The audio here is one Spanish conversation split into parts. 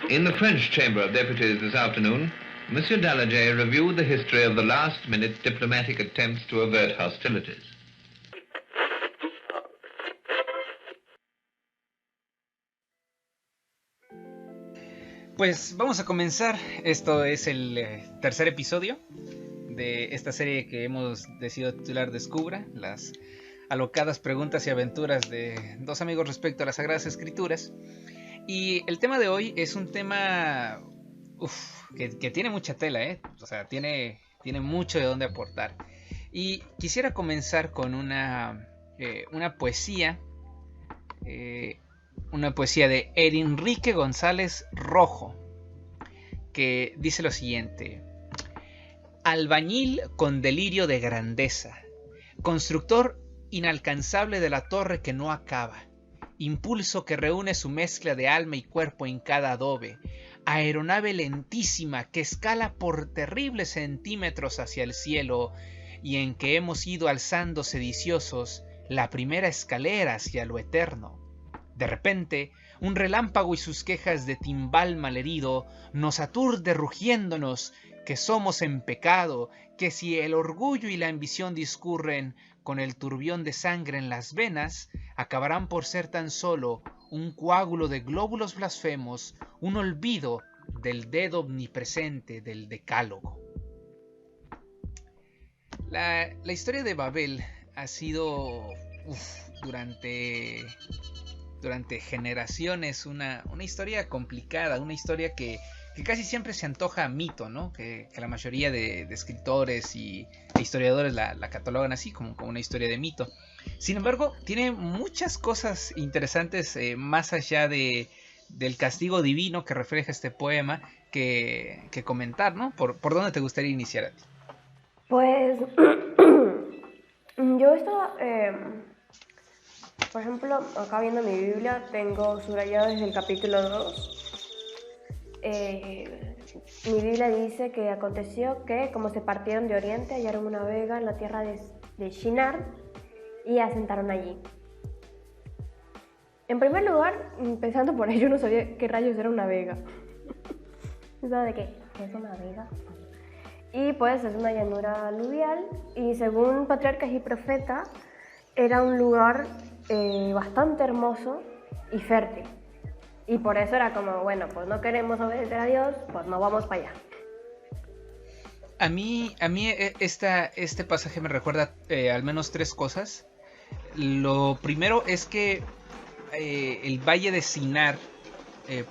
In the French Chamber of Deputies this afternoon, Monsieur Daladier reviewed the history of the last-minute diplomatic attempts to avert hostilities. Pues vamos a comenzar. Esto es el tercer episodio de esta serie que hemos decidido titular Descubra, las alocadas preguntas y aventuras de dos amigos respecto a las Sagradas Escrituras. Y el tema de hoy es un tema que tiene mucha tela, o sea, tiene mucho de dónde aportar. Y quisiera comenzar con una poesía, de Enrique González Rojo, que dice lo siguiente: albañil con delirio de grandeza, constructor inalcanzable de la torre que no acaba, impulso que reúne su mezcla de alma y cuerpo en cada adobe, aeronave lentísima que escala por terribles centímetros hacia el cielo y en que hemos ido alzando sediciosos la primera escalera hacia lo eterno. De repente, un relámpago y sus quejas de timbal malherido nos aturde rugiéndonos que somos en pecado, que si el orgullo y la ambición discurren con el turbión de sangre en las venas, acabarán por ser tan solo un coágulo de glóbulos blasfemos, un olvido del dedo omnipresente del decálogo. La historia de Babel ha sido durante generaciones una historia complicada, una historia que casi siempre se antoja a mito, ¿no? Que la mayoría de escritores e historiadores la catalogan así, como una historia de mito. Sin embargo, tiene muchas cosas interesantes más allá del castigo divino que refleja este poema que comentar, ¿no? ¿Por dónde te gustaría iniciar a ti? Pues yo estaba, por ejemplo, acá viendo mi Biblia, tengo subrayado desde el capítulo 2. Mi Biblia dice que aconteció que, como se partieron de oriente, hallaron una vega en la tierra de Shinar y asentaron allí. En primer lugar, pensando por ahí, yo no sabía qué rayos era una vega. Pensaba de qué es una vega. Y pues es una llanura aluvial y según patriarcas y profetas era un lugar bastante hermoso y fértil. Y por eso era como, bueno, pues no queremos obedecer a Dios, pues no vamos para allá. A mí este pasaje me recuerda al menos tres cosas. Lo primero es que el valle de Sinar,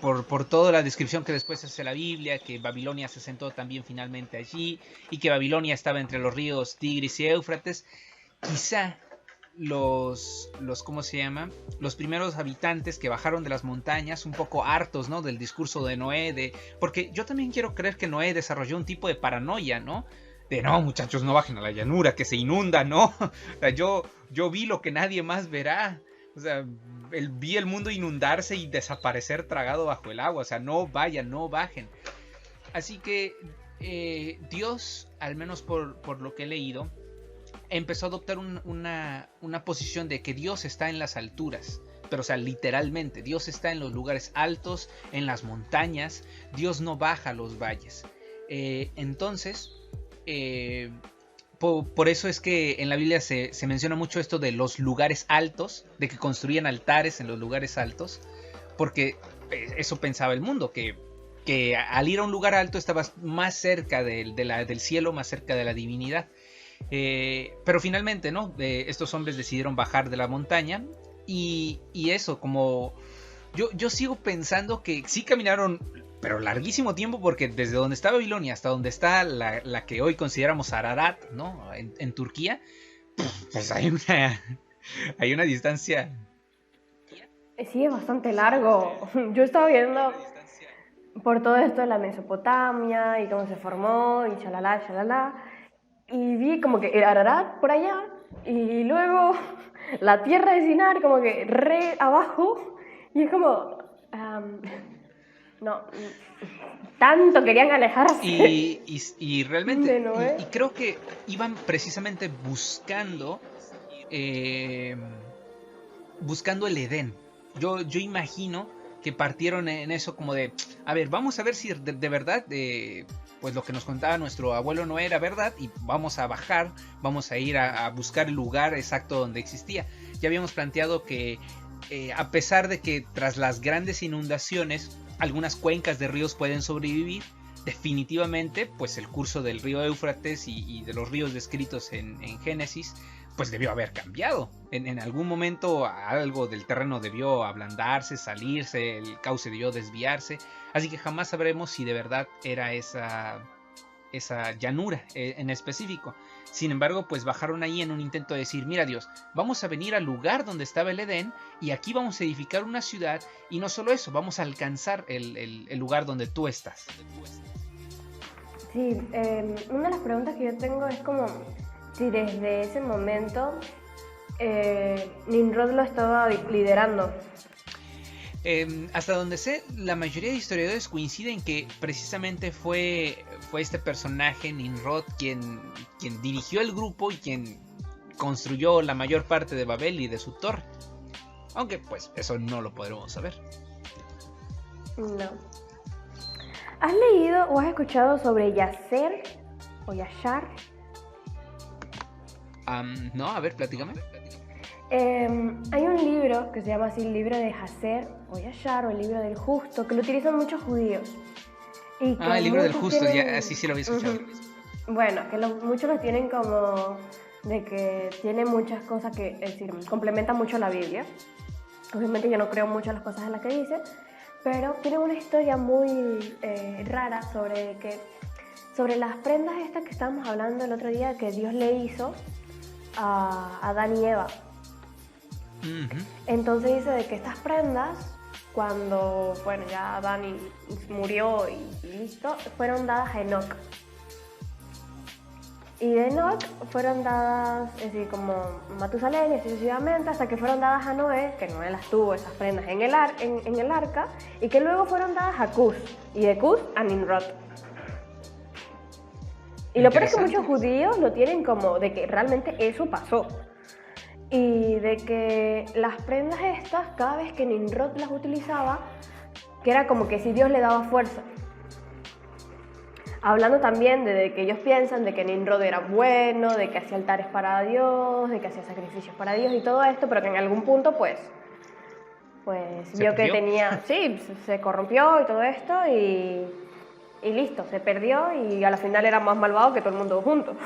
por toda la descripción que después hace la Biblia, que Babilonia se sentó también finalmente allí, y que Babilonia estaba entre los ríos Tigris y Éufrates, quizá los ¿cómo se llama? Los primeros habitantes que bajaron de las montañas un poco hartos, ¿no? Del discurso de Noé, porque yo también quiero creer que Noé desarrolló un tipo de paranoia, ¿no? De no, muchachos, no bajen a la llanura, que se inunda, ¿no? O sea, yo vi lo que nadie más verá. O sea, vi el mundo inundarse y desaparecer tragado bajo el agua. O sea, no vayan, no bajen. Así que Dios, al menos por lo que he leído, empezó a adoptar una posición de que Dios está en las alturas. Pero, o sea, literalmente, Dios está en los lugares altos, en las montañas. Dios no baja a los valles. Entonces, por eso es que en la Biblia se menciona mucho esto de los lugares altos, de que construían altares en los lugares altos, porque eso pensaba el mundo, que al ir a un lugar alto estabas más cerca del cielo, más cerca de la divinidad. Pero finalmente, ¿no? Estos hombres decidieron bajar de la montaña y eso, como yo sigo pensando que sí caminaron, pero larguísimo tiempo, porque desde donde está Babilonia hasta donde está la que hoy consideramos Ararat, ¿no? En Turquía, pues hay una distancia. Sí, es bastante largo. Yo estaba viendo por todo esto de la Mesopotamia y cómo se formó y shalala. Y vi como que el Ararat por allá y luego la tierra de Sinar como que re abajo y es como... no, tanto querían alejarse. Y realmente, de Noé. y creo que iban precisamente buscando el Edén. Yo imagino que partieron en eso como de, a ver, vamos a ver si de verdad, pues lo que nos contaba nuestro abuelo no era verdad, y vamos a bajar, vamos a ir a buscar el lugar exacto donde existía. Ya habíamos planteado que a pesar de que tras las grandes inundaciones algunas cuencas de ríos pueden sobrevivir, definitivamente pues el curso del río Éufrates y de los ríos descritos en Génesis pues debió haber cambiado. En algún momento algo del terreno debió ablandarse, salirse, el cauce debió desviarse, así que jamás sabremos si de verdad era esa llanura en específico. Sin embargo, pues bajaron ahí en un intento de decir, mira Dios, vamos a venir al lugar donde estaba el Edén y aquí vamos a edificar una ciudad, y no solo eso, vamos a alcanzar el lugar donde tú estás. Sí, una de las preguntas que yo tengo es como si desde ese momento Nimrod lo estaba liderando. Hasta donde sé, la mayoría de historiadores coinciden que precisamente fue este personaje, Nimrod, quien dirigió el grupo y quien construyó la mayor parte de Babel y de su torre. Aunque pues eso no lo podremos saber. No. ¿Has leído o has escuchado sobre Yasser o Yashar? No, a ver, platícame. Hay un libro que se llama así, el libro de Yasser o Yashar, o el libro del justo, que lo utilizan muchos judíos. Y el libro del justo, tienen... ya, así sí lo había escuchado. Bueno, que muchos lo tienen como de que tiene muchas cosas que, es decir, complementa mucho la Biblia. Obviamente yo no creo mucho en las cosas en las que dice, pero tiene una historia muy rara sobre las prendas estas que estábamos hablando el otro día, que Dios le hizo a Adán y Eva. Uh-huh. Entonces dice de que estas prendas, cuando ya Adán murió y listo, fueron dadas a Enoc. Y de Enoc fueron dadas, es decir, como Matusalén y así sucesivamente, hasta que fueron dadas a Noé, que Noé las tuvo esas prendas en el arca, y que luego fueron dadas a Cus, y de Cus a Nimrod. Y lo peor es que muchos judíos lo tienen como de que realmente eso pasó. Y de que las prendas estas, cada vez que Nimrod las utilizaba, que era como que si Dios le daba fuerza. Hablando también de que ellos piensan de que Nimrod era bueno, de que hacía altares para Dios, de que hacía sacrificios para Dios y todo esto, pero que en algún punto pues vio que tenía, sí, se corrompió y todo esto y listo, se perdió y a la final era más malvado que todo el mundo junto.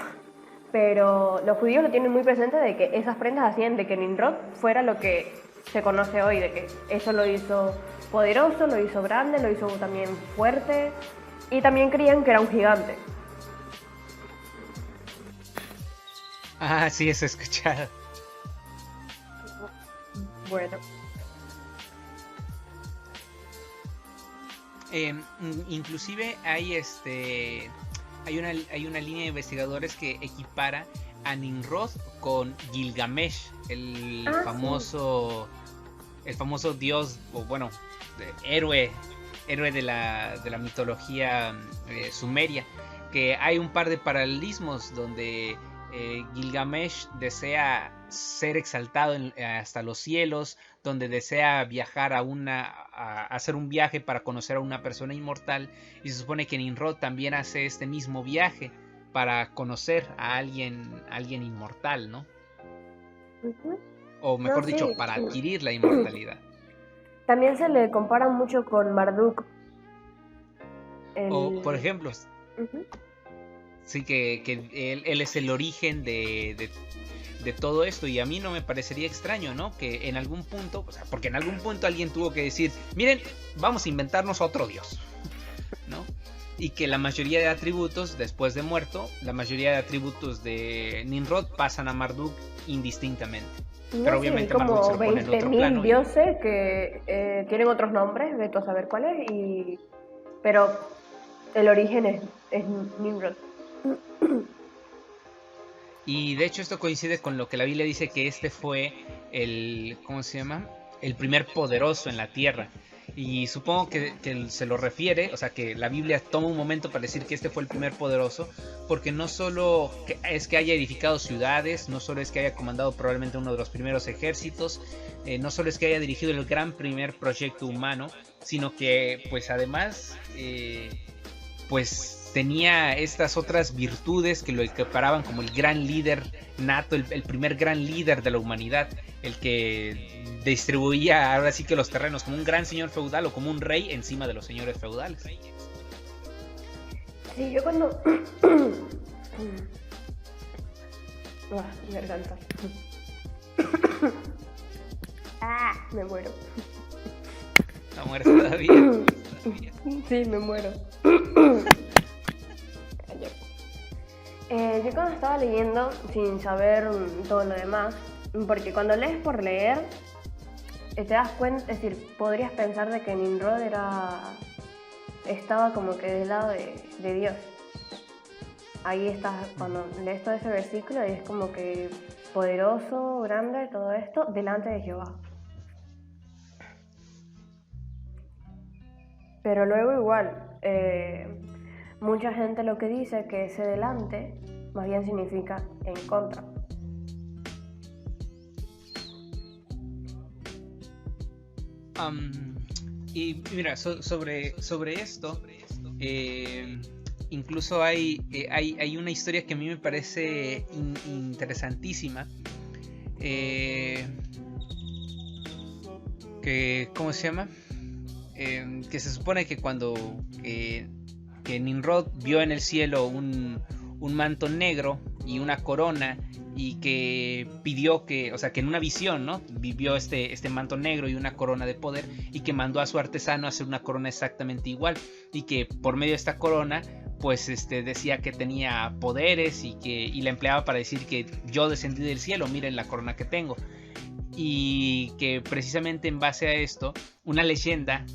Pero los judíos lo tienen muy presente de que esas prendas hacían de que Nimrod fuera lo que se conoce hoy, de que eso lo hizo poderoso, lo hizo grande, lo hizo también fuerte, y también creían que era un gigante. Sí, eso he escuchado. Bueno. Inclusive hay una línea de investigadores que equipara a Nimrod con Gilgamesh, el famoso dios, o bueno, héroe de la mitología sumeria, que hay un par de paralelismos donde Gilgamesh desea ser exaltado hasta los cielos, donde desea viajar a hacer un viaje para conocer a una persona inmortal, y se supone que Nimrod también hace este mismo viaje para conocer a alguien inmortal, ¿no? Uh-huh. O mejor dicho, para adquirir la inmortalidad. También se le compara mucho con Marduk. O, por ejemplo, uh-huh. Sí, que él es el origen de todo esto, y a mí no me parecería extraño, ¿no? Que en algún punto, o sea, porque en algún punto alguien tuvo que decir, miren, vamos a inventarnos otro dios, ¿no? Y que la mayoría de atributos, después de muerto, la mayoría de atributos de Nimrod pasan a Marduk indistintamente. No, pero obviamente como Marduk se lo pone en otro 20.000 plano. dioses que tienen otros nombres, de tú a saber cuáles, pero el origen es Nimrod. Y de hecho esto coincide con lo que la Biblia dice, que este fue el primer poderoso en la tierra. Y supongo que se lo refiere, o sea, que la Biblia toma un momento para decir que este fue el primer poderoso, porque no solo es que haya edificado ciudades, no solo es que haya comandado probablemente uno de los primeros ejércitos, no solo es que haya dirigido el gran primer proyecto humano, sino que pues además pues tenía estas otras virtudes que lo equiparaban como el gran líder nato, el primer gran líder de la humanidad, el que distribuía ahora sí que los terrenos como un gran señor feudal o como un rey encima de los señores feudales. Sí, yo cuando... me garganta. Me muero. ¿No mueres todavía? Sí, me muero. Yo cuando estaba leyendo, sin saber todo lo demás, porque cuando lees por leer, te das cuenta, es decir, podrías pensar de que Nimrod estaba como que del lado de Dios. Ahí estás, cuando lees todo ese versículo, y es como que poderoso, grande, todo esto, delante de Jehová. Pero luego igual, mucha gente lo que dice que ese delante más bien significa en contra. Y mira, sobre esto, incluso hay una historia que a mí me parece interesantísima, que, ¿cómo se llama? Que se supone que cuando que Nimrod vio en el cielo un manto negro y una corona, y que pidió que, o sea, que en una visión, ¿no? Vivió este manto negro y una corona de poder, y que mandó a su artesano a hacer una corona exactamente igual, y que por medio de esta corona pues decía que tenía poderes y la empleaba para decir que yo descendí del cielo, miren la corona que tengo. Y que precisamente en base a esto, una leyenda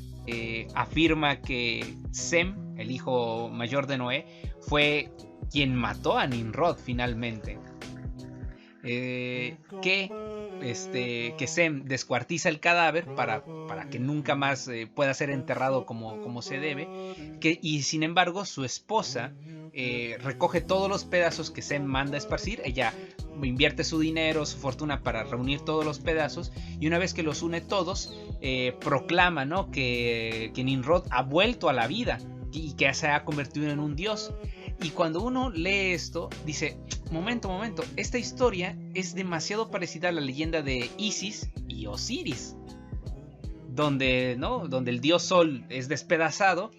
afirma que Sem, el hijo mayor de Noé, fue quien mató a Nimrod finalmente. Que Sem descuartiza el cadáver para que nunca más pueda ser enterrado como se debe, y sin embargo su esposa recoge todos los pedazos que Sem manda a esparcir. Ella invierte su dinero, su fortuna para reunir todos los pedazos, y una vez que los une todos, proclama, ¿no? que Nimrod ha vuelto a la vida y que se ha convertido en un dios. Y cuando uno lee esto, dice, momento, esta historia es demasiado parecida a la leyenda de Isis y Osiris, donde el dios Sol es despedazado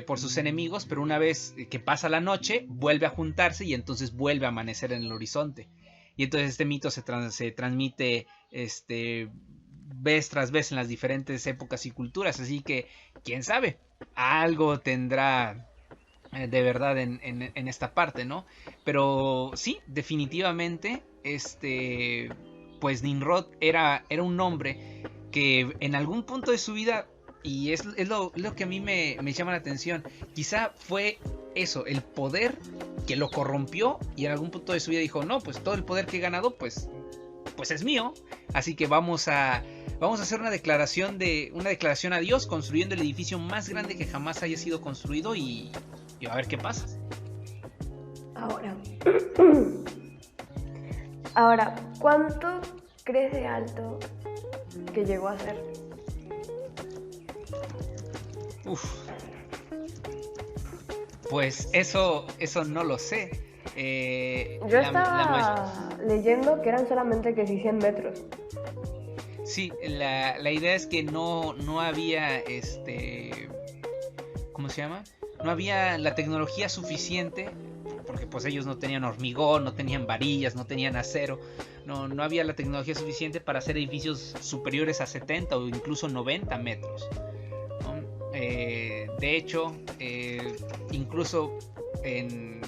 por sus enemigos, pero una vez que pasa la noche, vuelve a juntarse y entonces vuelve a amanecer en el horizonte. Y entonces este mito se transmite vez tras vez en las diferentes épocas y culturas, así que, quién sabe, algo tendrá de verdad en esta parte, ¿no? Pero sí, definitivamente, pues Nimrod era un hombre que en algún punto de su vida, y es lo que a mí me llama la atención, quizá fue eso, el poder que lo corrompió, y en algún punto de su vida dijo, no, pues todo el poder que he ganado, pues es mío, así que vamos a hacer una declaración a Dios, construyendo el edificio más grande que jamás haya sido construido, y a ver qué pasa. Ahora, ¿cuánto crees de alto que llegó a ser? Pues eso no lo sé. Yo estaba leyendo que eran solamente que 100 metros. Sí, la idea es que no había ¿cómo se llama? No había la tecnología suficiente, porque pues ellos no tenían hormigón, no tenían varillas, no tenían acero, no había la tecnología suficiente para hacer edificios superiores a 70 o incluso 90 metros, ¿no? De hecho, incluso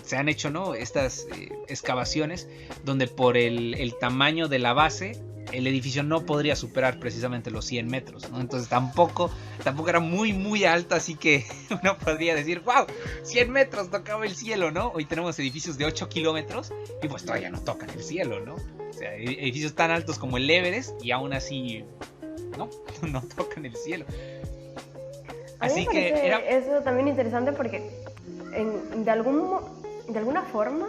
se han hecho, ¿no?, estas excavaciones donde por el tamaño de la base el edificio no podría superar precisamente los 100 metros, ¿no? Entonces tampoco era muy muy alto, así que uno podría decir, wow, 100 metros tocaba el cielo, ¿no? Hoy tenemos edificios de 8 kilómetros y pues todavía no tocan el cielo, ¿no? O sea, edificios tan altos como el Everest y aún así no tocan el cielo. A mí me Así que parece era... eso también interesante porque de alguna forma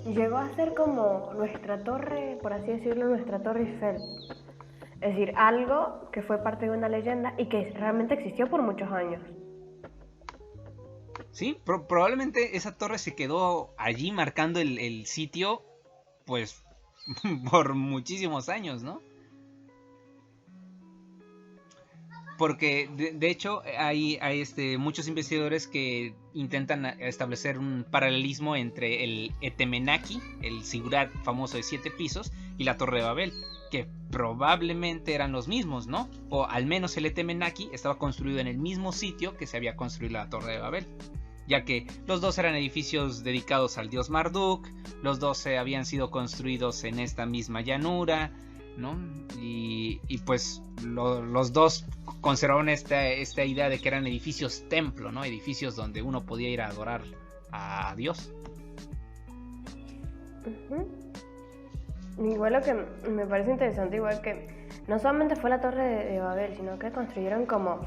llegó a ser como nuestra torre, por así decirlo, nuestra torre Eiffel. Es decir, algo que fue parte de una leyenda y que realmente existió por muchos años. Sí, probablemente esa torre se quedó allí marcando el sitio, pues, por muchísimos años, ¿no? Porque de hecho hay muchos investigadores que intentan establecer un paralelismo entre el Etemenaki, el zigurat famoso de 7 pisos, y la Torre de Babel, que probablemente eran los mismos, ¿no? O al menos el Etemenaki estaba construido en el mismo sitio que se había construido la Torre de Babel, ya que los dos eran edificios dedicados al dios Marduk, los dos habían sido construidos en esta misma llanura, ¿no? Y pues los dos conservaron esta idea de que eran edificios templo, ¿no? Edificios donde uno podía ir a adorar a Dios. Igual lo que me parece interesante, igual que no solamente fue la torre de Babel, sino que construyeron como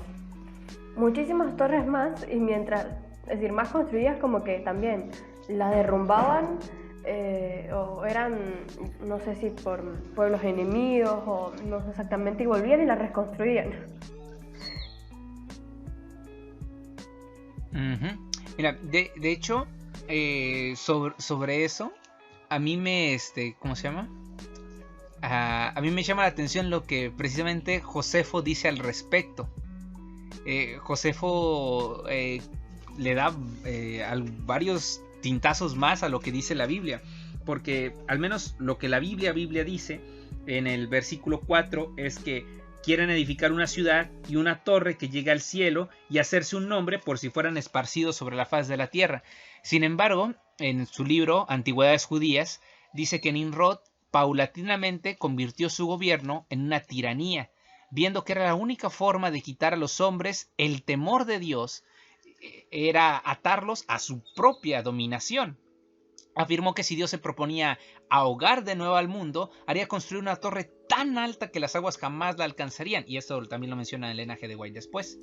muchísimas torres más y mientras, es decir, más construidas como que también la derrumbaban. O eran, no sé si por pueblos enemigos o no sé exactamente, y volvían y la reconstruían. Mira, de hecho, sobre eso, a mí me, ¿cómo se llama? A mí me llama la atención lo que precisamente Josefo dice al respecto. Josefo le da varios tintazos más a lo que dice la Biblia, porque al menos lo que la Biblia dice en el versículo 4 es que quieren edificar una ciudad y una torre que llegue al cielo y hacerse un nombre por si fueran esparcidos sobre la faz de la tierra. Sin embargo, en su libro Antigüedades Judías dice que Nimrod paulatinamente convirtió su gobierno en una tiranía, viendo que era la única forma de quitar a los hombres el temor de Dios, era atarlos a su propia dominación. Afirmó que si Dios se proponía ahogar de nuevo al mundo, haría construir una torre tan alta que las aguas jamás la alcanzarían, y esto también lo menciona el linaje de White después.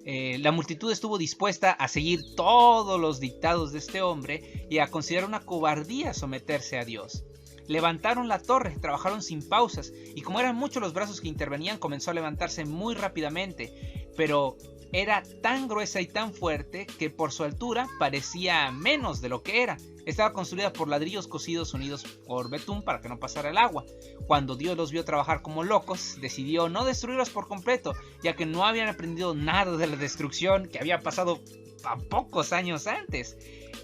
La multitud estuvo dispuesta a seguir todos los dictados de este hombre y a considerar una cobardía someterse a Dios. Levantaron la torre, trabajaron sin pausas, y como eran muchos los brazos que intervenían, comenzó a levantarse muy rápidamente, pero era tan gruesa y tan fuerte que por su altura parecía menos de lo que era. Estaba construida por ladrillos cocidos unidos por betún para que no pasara el agua. Cuando Dios los vio trabajar como locos, decidió no destruirlos por completo, ya que no habían aprendido nada de la destrucción que había pasado a pocos años antes.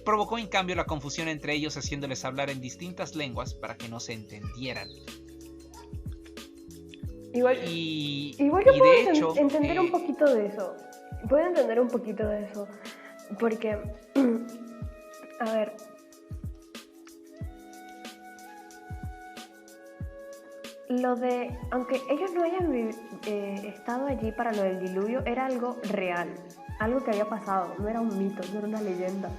Provocó en cambio la confusión entre ellos, haciéndoles hablar en distintas lenguas para que no se entendieran. Igual yo y puedo de hecho, entender un poquito de eso. Puedo entender un poquito de eso. Porque, a ver, lo de, aunque ellos no hayan estado allí para lo del diluvio, era algo real, algo que había pasado, no era un mito, no era una leyenda.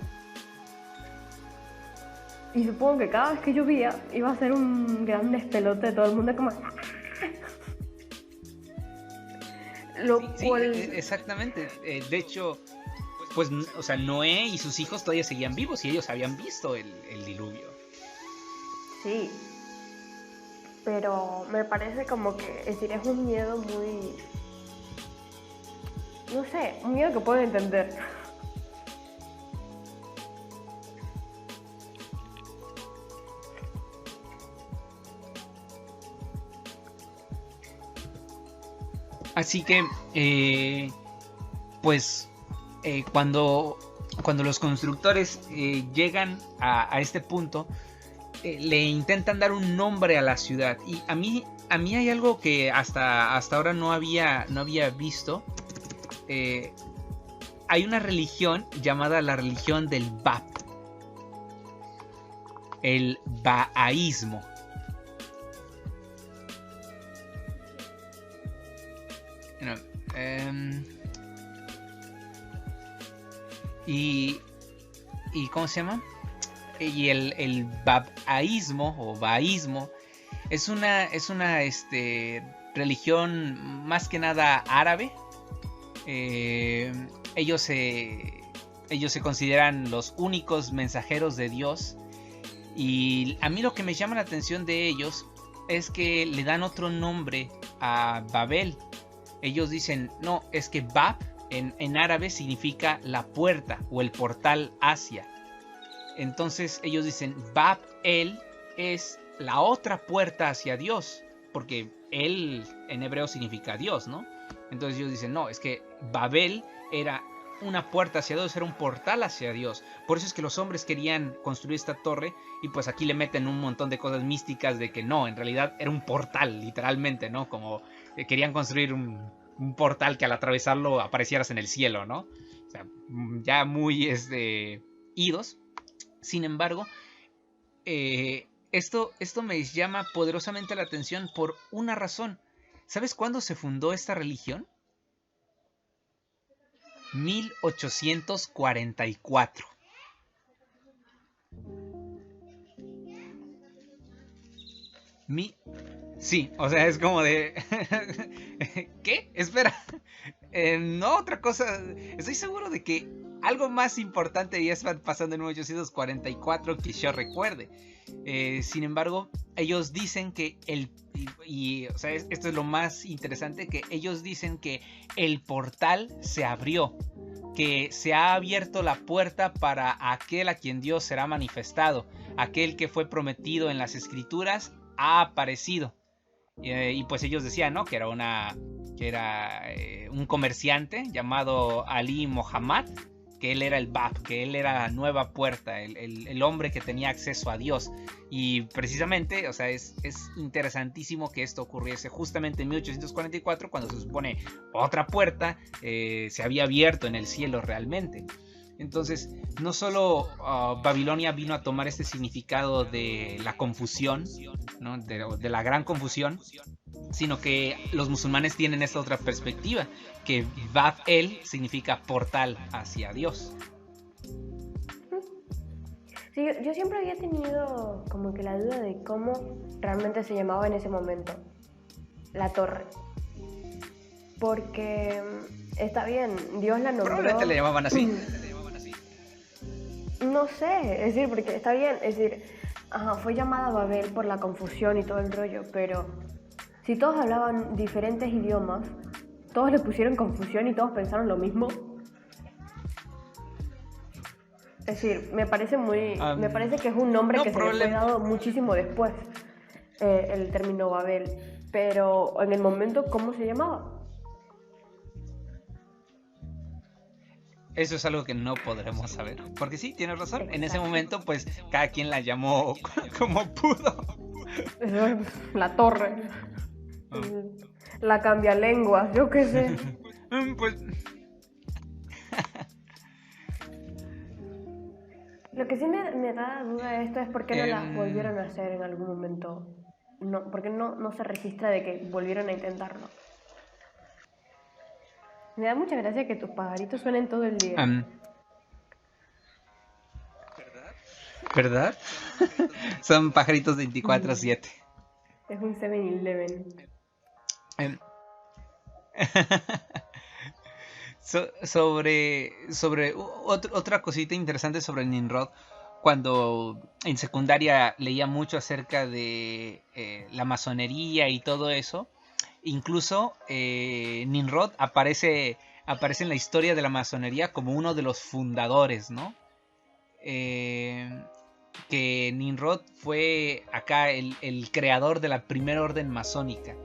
Y supongo que cada vez que llovía iba a ser un gran despelote de todo el mundo, como... Sí, exactamente. De hecho, pues, o sea, Noé y sus hijos todavía seguían vivos y ellos habían visto el diluvio. Sí, pero me parece como que, es decir, es un miedo muy... no sé, un miedo que puedo entender. Así que, cuando los constructores llegan a este punto, le intentan dar un nombre a la ciudad. Y a mí hay algo que hasta ahora no había visto. Hay una religión llamada la religión del Bab, el Bahaísmo. Y ¿cómo se llama? Y el Bahaísmo o Bahaísmo es una religión más que nada árabe, ellos se consideran los únicos mensajeros de Dios. Y a mí lo que me llama la atención de ellos es que le dan otro nombre a Babel. Ellos dicen, no, es que Bab en árabe significa la puerta o el portal hacia. Entonces ellos dicen, Bab el es la otra puerta hacia Dios, porque él en hebreo significa Dios, ¿no? Entonces ellos dicen, no, es que Babel era una puerta hacia Dios, era un portal hacia Dios. Por eso es que los hombres querían construir esta torre, y pues aquí le meten un montón de cosas místicas de que no, en realidad era un portal, literalmente, ¿no? Como querían construir un portal que al atravesarlo aparecieras en el cielo, ¿no? O sea, ya muy idos. Sin embargo, esto me llama poderosamente la atención por una razón. ¿Sabes cuándo se fundó esta religión? 1844. Sí, o sea, es como de... ¿Qué? Espera. No, otra cosa. Estoy seguro de que algo más importante ya está pasando en 1844 que yo recuerde. Sin embargo, ellos dicen que o sea, esto es lo más interesante, que ellos dicen que el portal se abrió, que se ha abierto la puerta para aquel a quien Dios será manifestado, aquel que fue prometido en las escrituras ha aparecido. Y pues ellos decían, ¿no? Que era un comerciante llamado Ali Mohammad, que él era el Bab, que él era la nueva puerta, el hombre que tenía acceso a Dios. Y precisamente, o sea, es interesantísimo que esto ocurriese justamente en 1844, cuando se supone otra puerta se había abierto en el cielo realmente. Entonces, no solo Babilonia vino a tomar este significado de la confusión, ¿no? de la gran confusión, sino que los musulmanes tienen esta otra perspectiva, que Bab-el significa portal hacia Dios. Sí, yo siempre había tenido como que la duda de cómo realmente se llamaba en ese momento la torre. Porque está bien, Dios la nombró... Probablemente le llamaban así. No sé, es decir, porque está bien, es decir, fue llamada Babel por la confusión y todo el rollo, pero si todos hablaban diferentes idiomas, todos le pusieron confusión y todos pensaron lo mismo. Es decir, me parece que es un nombre que se le fue dado muchísimo después, el término Babel, pero en el momento, ¿cómo se llamaba? Eso es algo que no podremos saber. Porque sí, tienes razón. En ese momento, pues, cada quien la llamó como pudo. La torre. La cambialenguas, yo qué sé. Pues... Lo que sí me da duda de esto es por qué no la volvieron a hacer en algún momento. No, porque no se registra de que volvieron a intentarlo. Me da mucha gracia que tus pajaritos suenen todo el día. ¿Verdad? Son pajaritos 24/7. Es un 7-Eleven. Sobre otra cosita interesante sobre el Nimrod. Cuando en secundaria leía mucho acerca de la masonería y todo eso. Incluso Nimrod aparece en la historia de la masonería como uno de los fundadores, ¿no? Que Nimrod fue acá el creador de la primera orden masónica.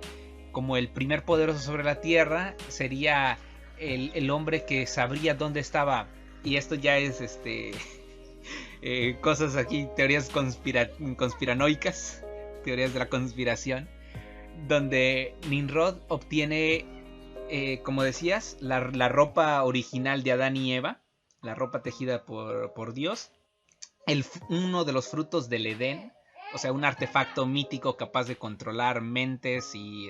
Como el primer poderoso sobre la tierra, sería el hombre que sabría dónde estaba. Y esto ya es cosas aquí, teorías conspiranoicas, teorías de la conspiración, donde Nimrod obtiene, como decías, la ropa original de Adán y Eva, la ropa tejida por Dios, uno de los frutos del Edén, o sea, un artefacto mítico capaz de controlar mentes y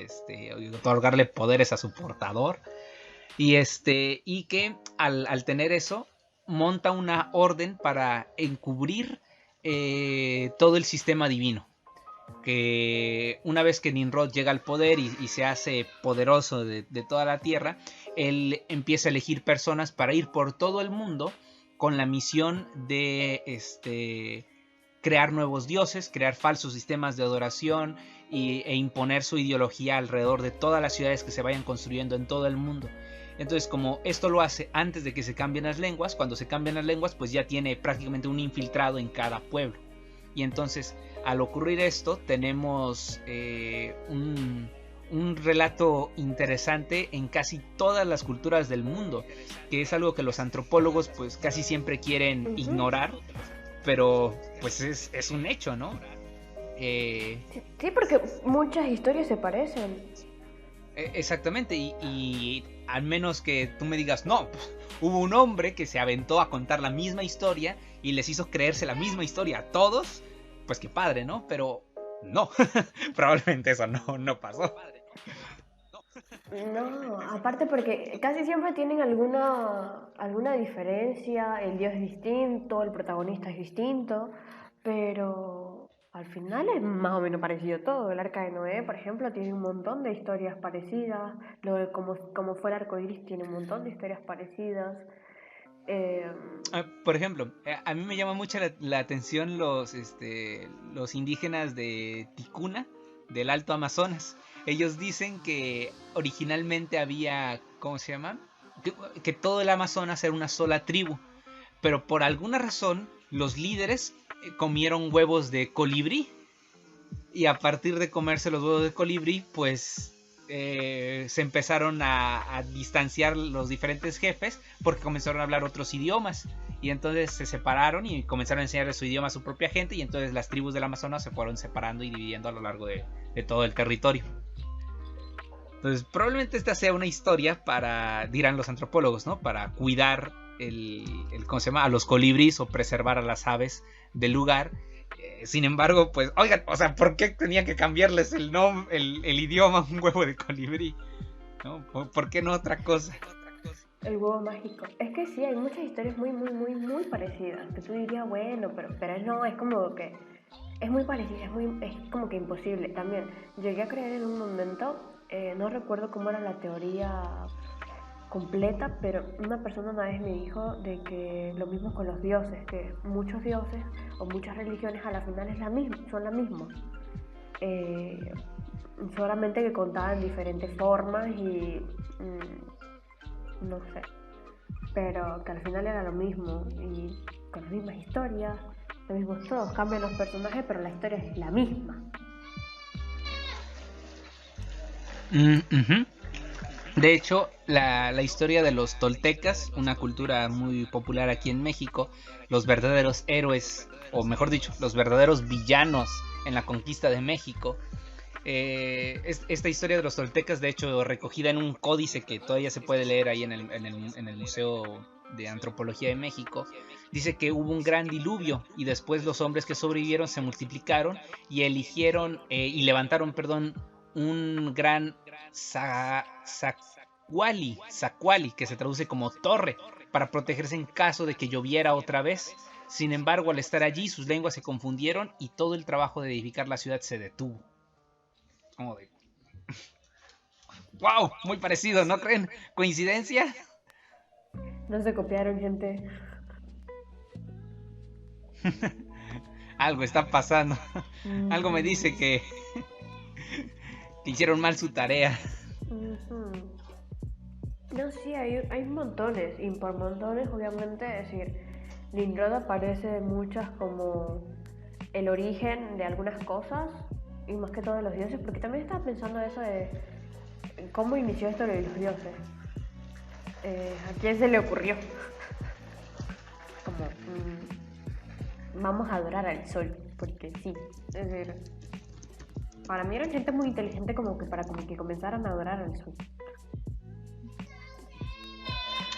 otorgarle poderes a su portador, y que al tener eso monta una orden para encubrir todo el sistema divino. que una vez que Nimrod llega al poder y se hace poderoso de toda la tierra, él empieza a elegir personas para ir por todo el mundo con la misión de crear nuevos dioses, crear falsos sistemas de adoración e imponer su ideología alrededor de todas las ciudades que se vayan construyendo en todo el mundo. Entonces, como esto lo hace antes de que se cambien las lenguas, cuando se cambian las lenguas, pues ya tiene prácticamente un infiltrado en cada pueblo. Y entonces, al ocurrir esto, tenemos un relato interesante en casi todas las culturas del mundo, que es algo que los antropólogos pues casi siempre quieren ignorar, pero pues es un hecho, ¿no? Sí, porque muchas historias se parecen. Exactamente, y al menos que tú me digas, no, pues, hubo un hombre que se aventó a contar la misma historia y les hizo creerse la misma historia a todos, pues qué padre, ¿no? Pero no, probablemente eso no pasó. No, aparte porque casi siempre tienen alguna diferencia, el dios es distinto, el protagonista es distinto, pero al final es más o menos parecido todo. El Arca de Noé, por ejemplo, tiene un montón de historias parecidas, lo de cómo fue el arco iris tiene un montón de historias parecidas. Por ejemplo, a mí me llama mucho la atención los indígenas de Ticuna, del Alto Amazonas. Ellos dicen que originalmente había, ¿cómo se llama? Que todo el Amazonas era una sola tribu, pero por alguna razón los líderes comieron huevos de colibrí, y a partir de comerse los huevos de colibrí, pues se empezaron a distanciar los diferentes jefes porque comenzaron a hablar otros idiomas, y entonces se separaron y comenzaron a enseñarle su idioma a su propia gente, y entonces las tribus del Amazonas se fueron separando y dividiendo a lo largo de todo el territorio. Entonces probablemente esta sea una historia para, dirán los antropólogos, ¿no? Para cuidar ¿cómo se llama? A los colibríes o preservar a las aves del lugar. Sin embargo, pues, oigan, o sea, ¿por qué tenía que cambiarles el idioma a un huevo de colibrí? ¿No? ¿Por qué no otra cosa? El huevo mágico. Es que sí, hay muchas historias muy, muy, muy, muy parecidas. Que tú dirías, bueno, pero no, es como que es muy parecida, es como que imposible. También llegué a creer en un momento, no recuerdo cómo era la teoría completa, pero una persona una vez me dijo de que lo mismo con los dioses, que muchos dioses o muchas religiones a la final son la misma, solamente que contaban diferentes formas y no sé, pero que al final era lo mismo y con las mismas historias, los mismos todos, cambian los personajes, pero la historia es la misma. De hecho, la historia de los toltecas, una cultura muy popular aquí en México, los verdaderos héroes, o mejor dicho, los verdaderos villanos en la conquista de México. Esta historia de los toltecas, de hecho, recogida en un códice que todavía se puede leer ahí en el Museo de Antropología de México, dice que hubo un gran diluvio y después los hombres que sobrevivieron se multiplicaron y eligieron y levantaron, un gran zacuali, que se traduce como torre, para protegerse en caso de que lloviera otra vez. Sin embargo, al estar allí, sus lenguas se confundieron y todo el trabajo de edificar la ciudad se detuvo. Como de... ¡Wow! Muy parecido, ¿no creen? ¿Coincidencia? No se copiaron, gente. Algo está pasando. Algo me dice que hicieron mal su tarea. No, sí, hay montones, y por montones obviamente, es decir, Nimrod aparece muchas como el origen de algunas cosas, y más que todo de los dioses, porque también estaba pensando eso de cómo inició esto de los dioses. ¿A quién se le ocurrió? Como, vamos a adorar al sol, porque sí, es decir... Para mí eran gente muy inteligente como que comenzaran a adorar al sol.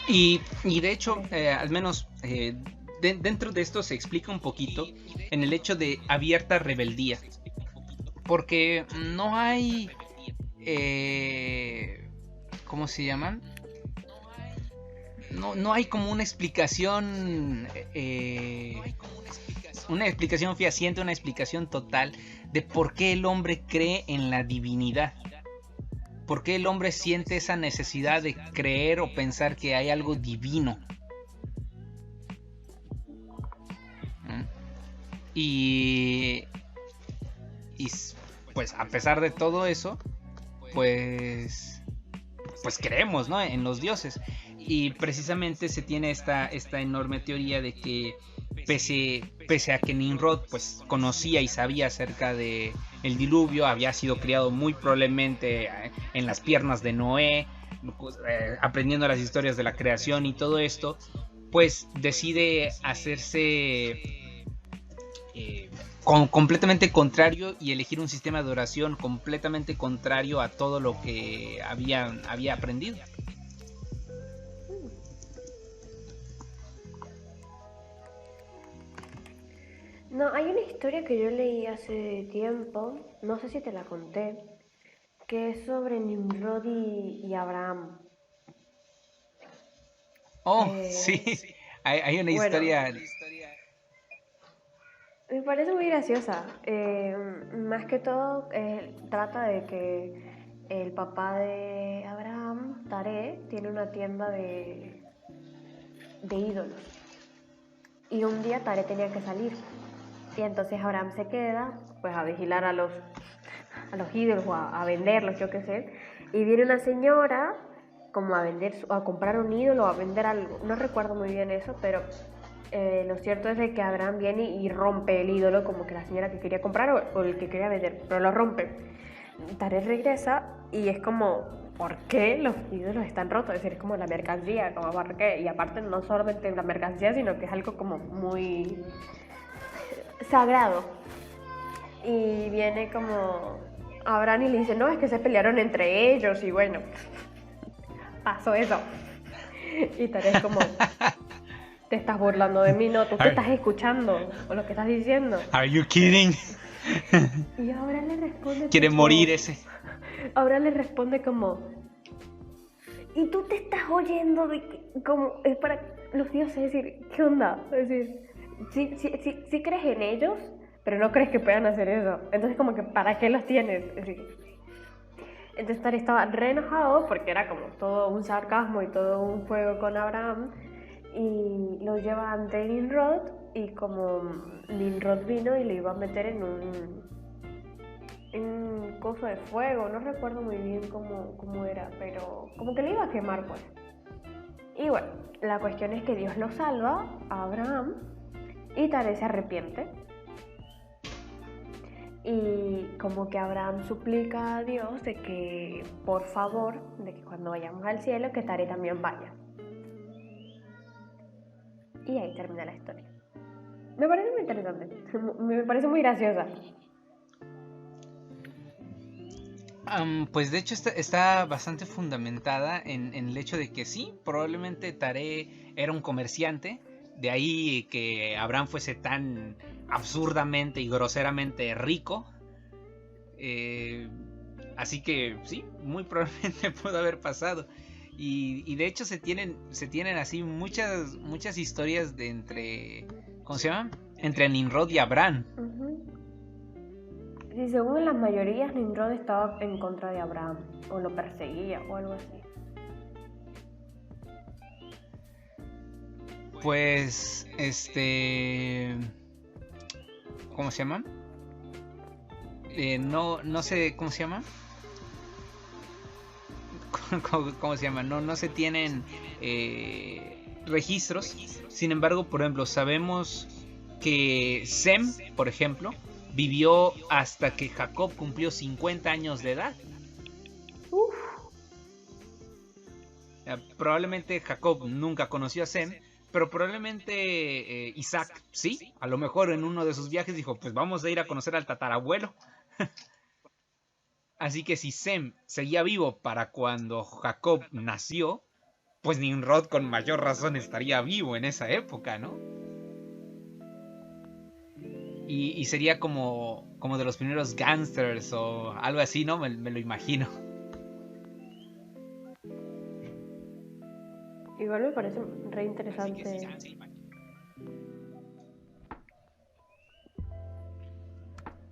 Y de hecho, al menos dentro de esto se explica un poquito en el hecho de abierta rebeldía. Porque no hay... ¿cómo se llaman? No hay como una explicación una explicación fehaciente, una explicación total de por qué el hombre cree en la divinidad. ¿Por qué el hombre siente esa necesidad de creer o pensar que hay algo divino? Y pues a pesar de todo eso, pues creemos, ¿no?, en los dioses. Y precisamente se tiene esta enorme teoría de que pese a que Nimrod pues conocía y sabía acerca de el diluvio, había sido criado muy probablemente en las piernas de Noé, aprendiendo las historias de la creación y todo esto, pues decide hacerse completamente contrario y elegir un sistema de oración completamente contrario a todo lo que había aprendido. No, hay una historia que yo leí hace tiempo, no sé si te la conté, que es sobre Nimrod y Abraham. Oh, sí, hay una Bueno, historia. me parece muy graciosa. Más que todo, trata de que el papá de Abraham, Taré, tiene una tienda de ídolos. Y un día Taré tenía que salir. Y entonces Abraham se queda pues a vigilar a los ídolos o a venderlos, yo qué sé. Y viene una señora como a vender, a comprar un ídolo o a vender algo. No recuerdo muy bien eso, pero lo cierto es de que Abraham viene y rompe el ídolo, como que la señora que quería comprar o el que quería vender, pero lo rompe. Tarek regresa y es como, ¿por qué los ídolos están rotos? Es decir, es como la mercancía, como ¿por qué? Y aparte no solamente la mercancía, sino que es algo como muy sagrado. Y viene como Abraham y le dice, no, es que se pelearon entre ellos y bueno, pasó eso. Y Tarek es como, te estás burlando de mí, no, tú te estás escuchando o lo que estás diciendo. Are you kidding? Y ahora le responde Quiere tipo, morir ese. Ahora le responde como, y tú te estás oyendo de que, como es para los dioses, es decir, ¿qué onda? Es decir, sí crees en ellos, pero no crees que puedan hacer eso. Entonces como que ¿para qué los tienes? Es decir, entonces Tari estaba re enojado porque era como todo un sarcasmo y todo un juego con Abraham y lo lleva ante Nimrod y como Nimrod vino y le iba a meter en un coso de fuego, no recuerdo muy bien cómo era, pero como que le iba a quemar pues. Y bueno, la cuestión es que Dios lo salva a Abraham y Tare se arrepiente. Y como que Abraham suplica a Dios de que, por favor, de que cuando vayamos al cielo, que Tare también vaya. Y ahí termina la historia. Me parece muy interesante, me parece muy graciosa. Pues de hecho está bastante fundamentada en el hecho de que sí, probablemente Taré era un comerciante, de ahí que Abraham fuese tan absurdamente y groseramente rico. Así que sí, muy probablemente pudo haber pasado. Y de hecho se tienen así muchas historias de entre, ¿cómo se llama? Entre Nimrod y Abraham. Sí, según las mayorías, Nimrod estaba en contra de Abraham, o lo perseguía, o algo así. Pues, ¿cómo se llama? No sé, ¿cómo se llama? ¿Cómo se llama? No se tienen registros. Sin embargo, por ejemplo, sabemos que Sem, por ejemplo, vivió hasta que Jacob cumplió 50 años de edad. Probablemente Jacob nunca conoció a Sem, pero probablemente Isaac sí. A lo mejor en uno de sus viajes dijo, pues vamos a ir a conocer al tatarabuelo. Así que si Sem seguía vivo para cuando Jacob nació, pues Nimrod con mayor razón estaría vivo en esa época, ¿no? Y sería como de los primeros gangsters o algo así, ¿no? Me lo imagino. Igual me parece re interesante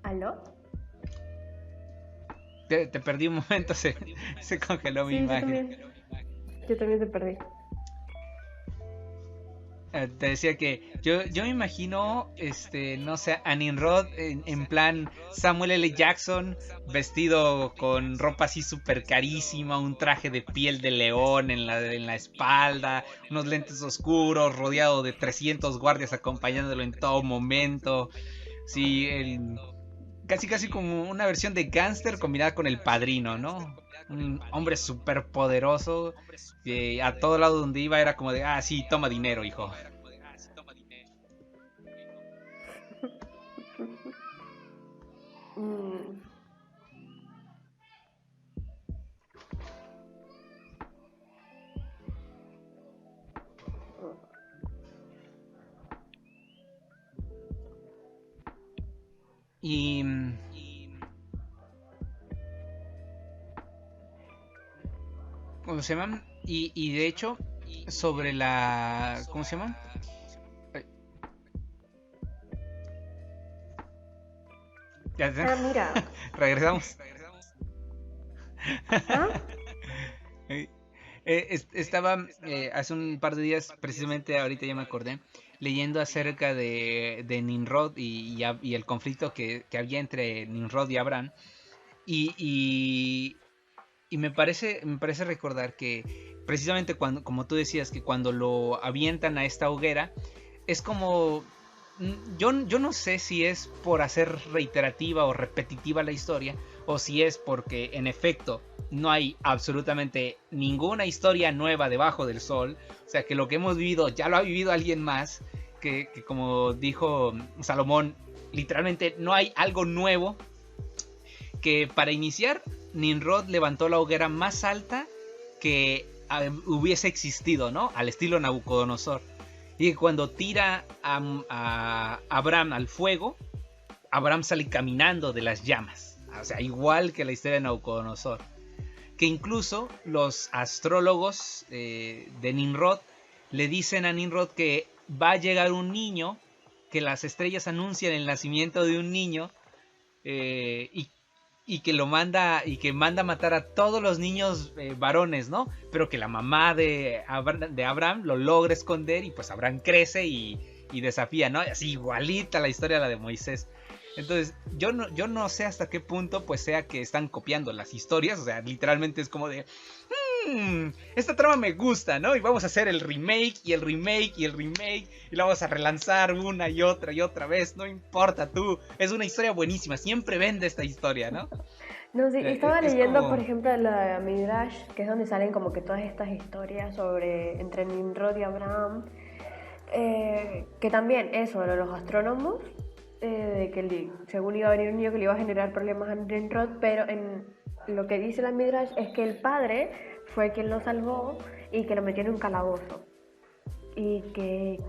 ¿Aló? Te perdí un momento, se congeló mi Sí, imagen. yo también te perdí. Te decía que yo me imagino, no sé, a Nimrod en plan Samuel L. Jackson, vestido con ropa así súper carísima, un traje de piel de león en la espalda, unos lentes oscuros, rodeado de 300 guardias acompañándolo en todo momento. Sí, casi casi como una versión de Gangster combinada con El Padrino, ¿no? Un hombre súper poderoso que a todo lado donde iba era como de, ah, sí, toma dinero, hijo. Mm, Y... ¿Cómo se llaman? Y de hecho, sobre la... ¿Cómo se llama? Ay, ya Ah, mira. regresamos. ¿Ah? Estaba hace un par de días, precisamente ahorita ya me acordé, leyendo acerca de Nimrod y el conflicto que había entre Nimrod y Abraham. Y, y me parece recordar que precisamente cuando, como tú decías, que cuando lo avientan a esta hoguera, es como... yo no sé si es por hacer reiterativa o repetitiva la historia, o si es porque en efecto no hay absolutamente ninguna historia nueva debajo del sol. O sea, que lo que hemos vivido ya lo ha vivido alguien más, que como dijo Salomón, literalmente no hay algo nuevo. Que para iniciar, Nimrod levantó la hoguera más alta que hubiese existido, ¿no? Al estilo Nabucodonosor. Y que cuando tira a Abraham al fuego, Abraham sale caminando de las llamas. O sea, igual que la historia de Nabucodonosor. Que incluso los astrólogos de Nimrod le dicen a Nimrod que va a llegar un niño, que las estrellas anuncian el nacimiento de un niño, y que lo manda y que manda a matar a todos los niños varones, ¿no? Pero que la mamá de Abraham lo logra esconder y pues Abraham crece y desafía, ¿no? Así igualita la historia a la de Moisés. Entonces, yo no sé hasta qué punto pues sea que están copiando las historias, o sea, literalmente es como de... esta trama me gusta, ¿no? Y vamos a hacer el remake y el remake y el remake y la vamos a relanzar una y otra vez, no importa tú, es una historia buenísima, siempre vende esta historia, ¿no? No, sí, estaba leyendo, como... por ejemplo, la Midrash, que es donde salen como que todas estas historias sobre entre Nimrod y Abraham, que también eso, de los astrónomos, de que según iba a venir un niño que le iba a generar problemas a Nimrod, pero en lo que dice la Midrash es que el padre fue quien lo salvó y que lo metió en un calabozo. Y que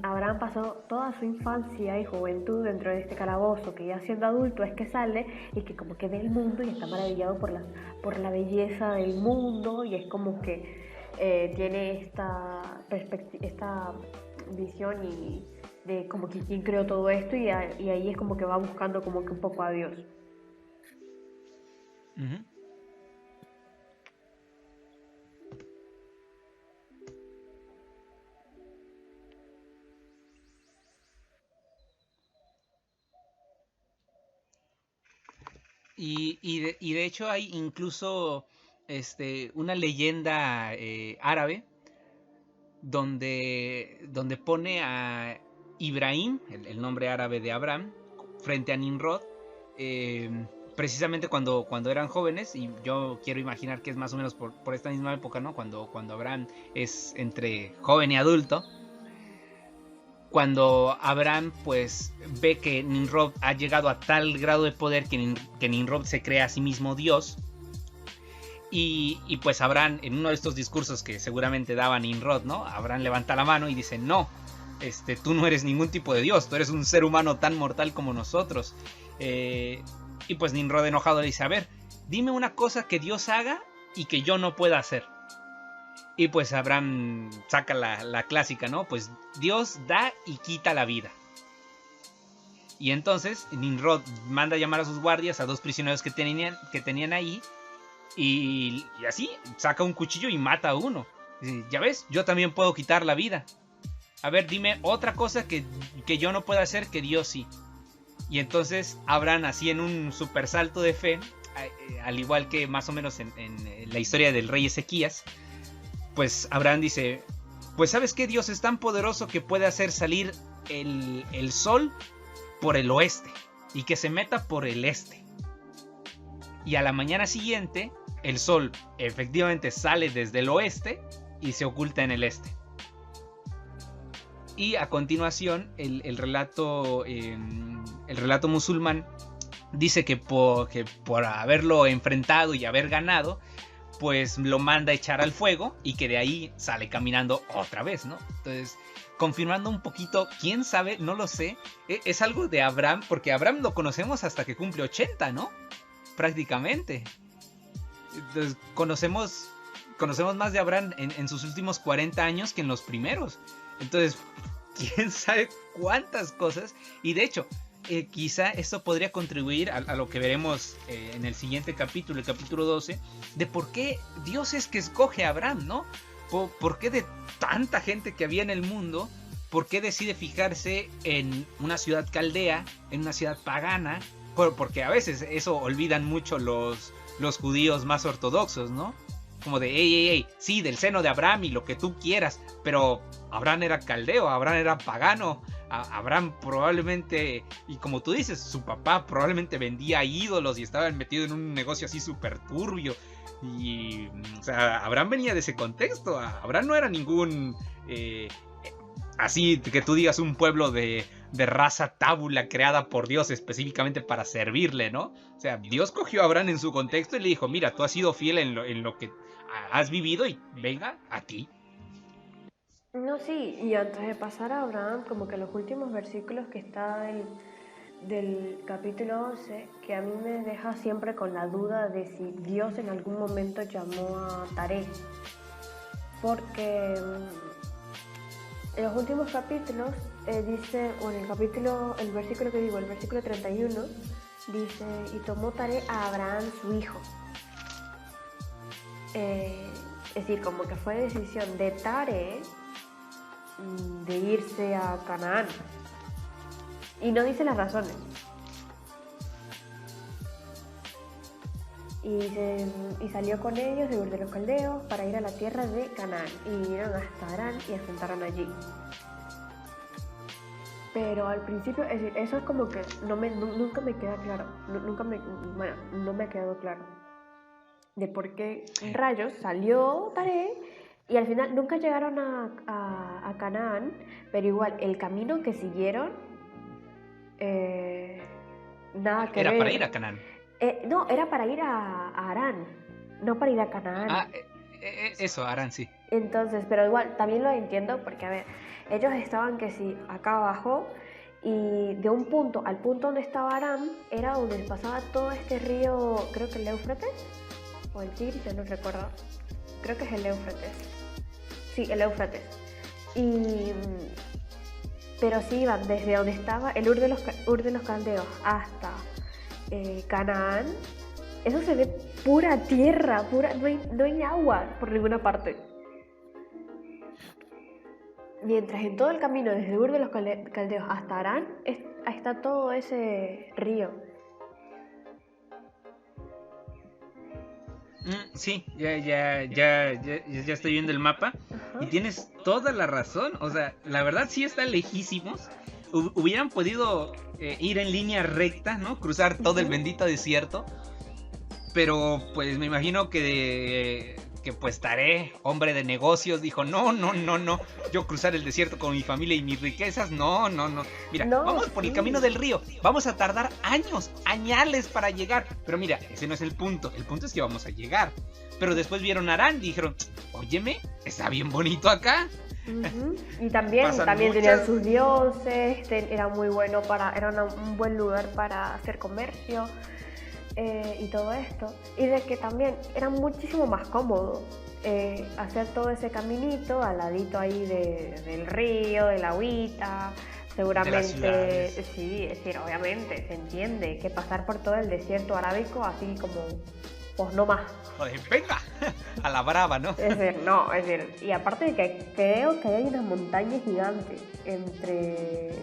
Abraham pasó toda su infancia y juventud dentro de este calabozo, que ya siendo adulto es que sale y que como que ve el mundo y está maravillado por la belleza del mundo, y es como que tiene esta visión y de como que quién creó todo esto, y ahí es como que va buscando como que un poco a Dios. Uh-huh. Y de hecho hay incluso una leyenda árabe donde pone a Ibrahim, el nombre árabe de Abraham, frente a Nimrod, precisamente cuando eran jóvenes, y yo quiero imaginar que es más o menos por esta misma época, ¿no? Cuando Abraham es entre joven y adulto. Cuando Abraham pues ve que Nimrod ha llegado a tal grado de poder que Nimrod se cree a sí mismo Dios, y pues Abraham, en uno de estos discursos que seguramente daba Nimrod, ¿no? Abraham levanta la mano y dice: no, tú no eres ningún tipo de Dios, tú eres un ser humano tan mortal como nosotros. Y pues Nimrod, enojado, le dice: a ver, dime una cosa que Dios haga y que yo no pueda hacer. Y pues Abraham saca la clásica, ¿no? Pues Dios da y quita la vida. Y entonces Nimrod manda a llamar a sus guardias, a 2 prisioneros que tenían ahí, y así saca un cuchillo y mata a uno. Dice, ya ves, yo también puedo quitar la vida. A ver, dime otra cosa que yo no pueda hacer que Dios sí. Y entonces Abraham, así en un super salto de fe, al igual que más o menos en la historia del rey Ezequías, pues Abraham dice, pues ¿sabes qué? Dios es tan poderoso que puede hacer salir el sol por el oeste y que se meta por el este. Y a la mañana siguiente el sol efectivamente sale desde el oeste y se oculta en el este. Y a continuación el relato musulmán dice que por haberlo enfrentado y haber ganado, pues lo manda a echar al fuego y que de ahí sale caminando otra vez, ¿no? Entonces, confirmando un poquito, quién sabe, no lo sé, es algo de Abraham, porque Abraham lo conocemos hasta que cumple 80, ¿no? Prácticamente. Entonces, conocemos más de Abraham en sus últimos 40 años que en los primeros. Entonces, quién sabe cuántas cosas. Y de hecho, quizá esto podría contribuir a lo que veremos en el siguiente capítulo, el capítulo 12, de por qué Dios es que escoge a Abraham, ¿no? ¿Por qué de tanta gente que había en el mundo, por qué decide fijarse en una ciudad caldea, en una ciudad pagana? Porque a veces eso olvidan mucho los judíos más ortodoxos, ¿no? Como de, hey, sí, del seno de Abraham y lo que tú quieras, pero Abraham era caldeo, Abraham era pagano, Abraham probablemente, y como tú dices, su papá probablemente vendía ídolos y estaba metido en un negocio así súper turbio. Y, o sea, Abraham venía de ese contexto. Abraham no era ningún, así que tú digas, un pueblo de raza tábula creada por Dios específicamente para servirle, ¿no? O sea, Dios cogió a Abraham en su contexto y le dijo, mira, tú has sido fiel en lo que has vivido y venga a ti. No, sí, y antes de pasar a Abraham, como que los últimos versículos que está del capítulo 11, que a mí me deja siempre con la duda de si Dios en algún momento llamó a Taré. Porque en los últimos capítulos dice, o en el versículo 31, dice, y tomó Taré a Abraham su hijo. Es decir, como que fue decisión de Taré de irse a Canaán. Y no dice las razones. Y salió con ellos de Ur de los Caldeos para ir a la tierra de Canaán. Y vinieron hasta Harán y asentaron allí. Pero al principio, es decir, eso es como que nunca me queda claro. No me ha quedado claro. De por qué rayos salió Taré y al final nunca llegaron a Canaán. Pero igual, el camino que siguieron, nada que ver. Era para ir a Canaán. No, era para ir a Harán, no para ir a Canaán. Eso, Harán, sí. Entonces, pero igual, también lo entiendo porque, a ver, ellos estaban que sí, acá abajo, y de un punto al punto donde estaba Harán, era donde pasaba todo este río, creo que el Éufrates, o el Tigris, yo no recuerdo, creo que es el Éufrates. Sí, el Éufrates. Pero sí iban desde donde estaba el Ur de los Caldeos hasta Canaán. Eso se ve pura tierra, no hay agua por ninguna parte. Mientras en todo el camino desde Ur de los Caldeos hasta Harán está todo ese río. Sí, ya estoy viendo el mapa. Ajá. Y tienes toda la razón. O sea, la verdad sí está lejísimos. Hubieran podido ir en línea recta, ¿no? Cruzar todo el bendito desierto. Pero pues me imagino que pues Taré, hombre de negocios, dijo no. Yo cruzar el desierto con mi familia y mis riquezas, no. Mira, vamos por el camino del río. Vamos a tardar añales para llegar. Pero mira, ese no es el punto. El punto es que vamos a llegar. Pero después vieron a Harán y dijeron, óyeme, está bien bonito acá. Uh-huh. Y también tenían sus dioses, era muy bueno era un buen lugar para hacer comercio. Y todo esto, y de que también era muchísimo más cómodo hacer todo ese caminito al ladito ahí del río, de la agüita, seguramente, ciudades. sí, es decir, obviamente, se entiende que pasar por todo el desierto arábico, así como, pues no más. Joder, venga, a la brava, ¿no? Es decir, no, es decir, y aparte de que creo que hay unas montañas gigantes entre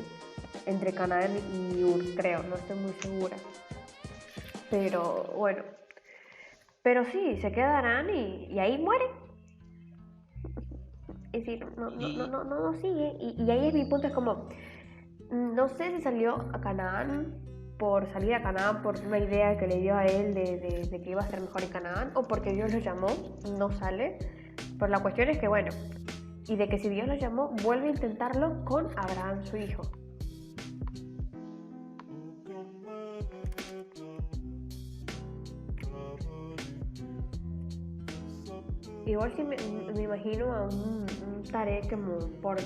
Canaán y Ur, creo, no estoy muy segura. Pero bueno, pero sí, se quedarán y ahí mueren. Es decir, no sigue. Y ahí es mi punto, es como, no sé si salió a Canaán por salir a Canaán por una idea que le dio a él de que iba a ser mejor en Canaán o porque Dios lo llamó, no sale. Pero la cuestión es que bueno, y de que si Dios lo llamó, vuelve a intentarlo con Abraham, su hijo. Igual sí me imagino a un Tarek como por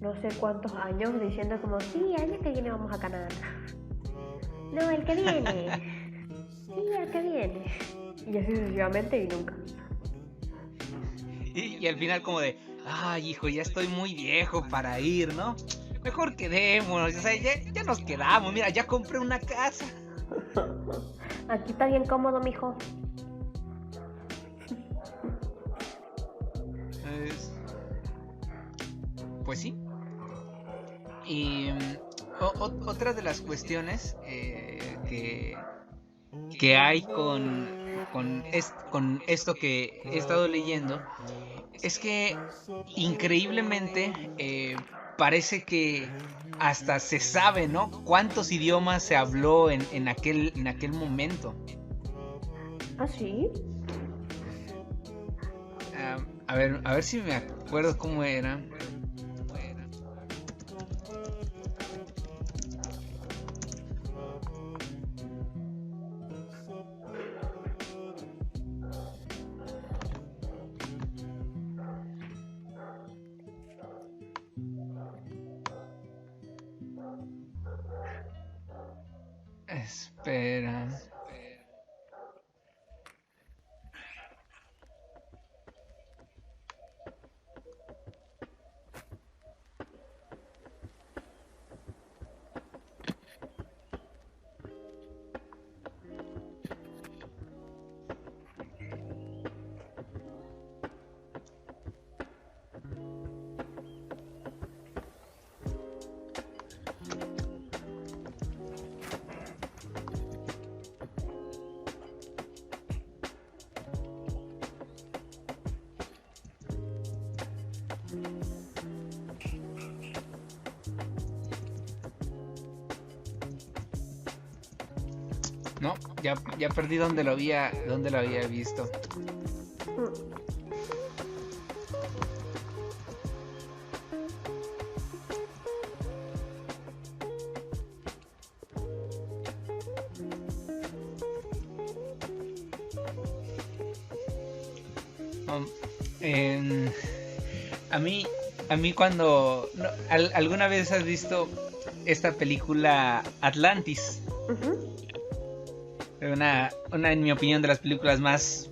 no sé cuántos años diciendo como, sí, el año que viene vamos a Canaán. No, el que viene. Sí, el que viene. Y así sucesivamente y nunca. Y al final como de, ay, hijo, ya estoy muy viejo para ir, ¿no? Mejor quedémonos, o sea, ya nos quedamos, mira, ya compré una casa. Aquí está bien cómodo, mijo. Pues sí. Y otra de las cuestiones que hay con esto que he estado leyendo es que increíblemente parece que hasta se sabe, ¿no? Cuántos idiomas se habló en aquel momento. ¿Ah, sí? A ver si me acuerdo cómo era. Espera. No, ya perdí dónde lo había visto. A mí cuando ¿alguna vez has visto esta película Atlantis? Uh-huh. Una, en mi opinión, de las películas más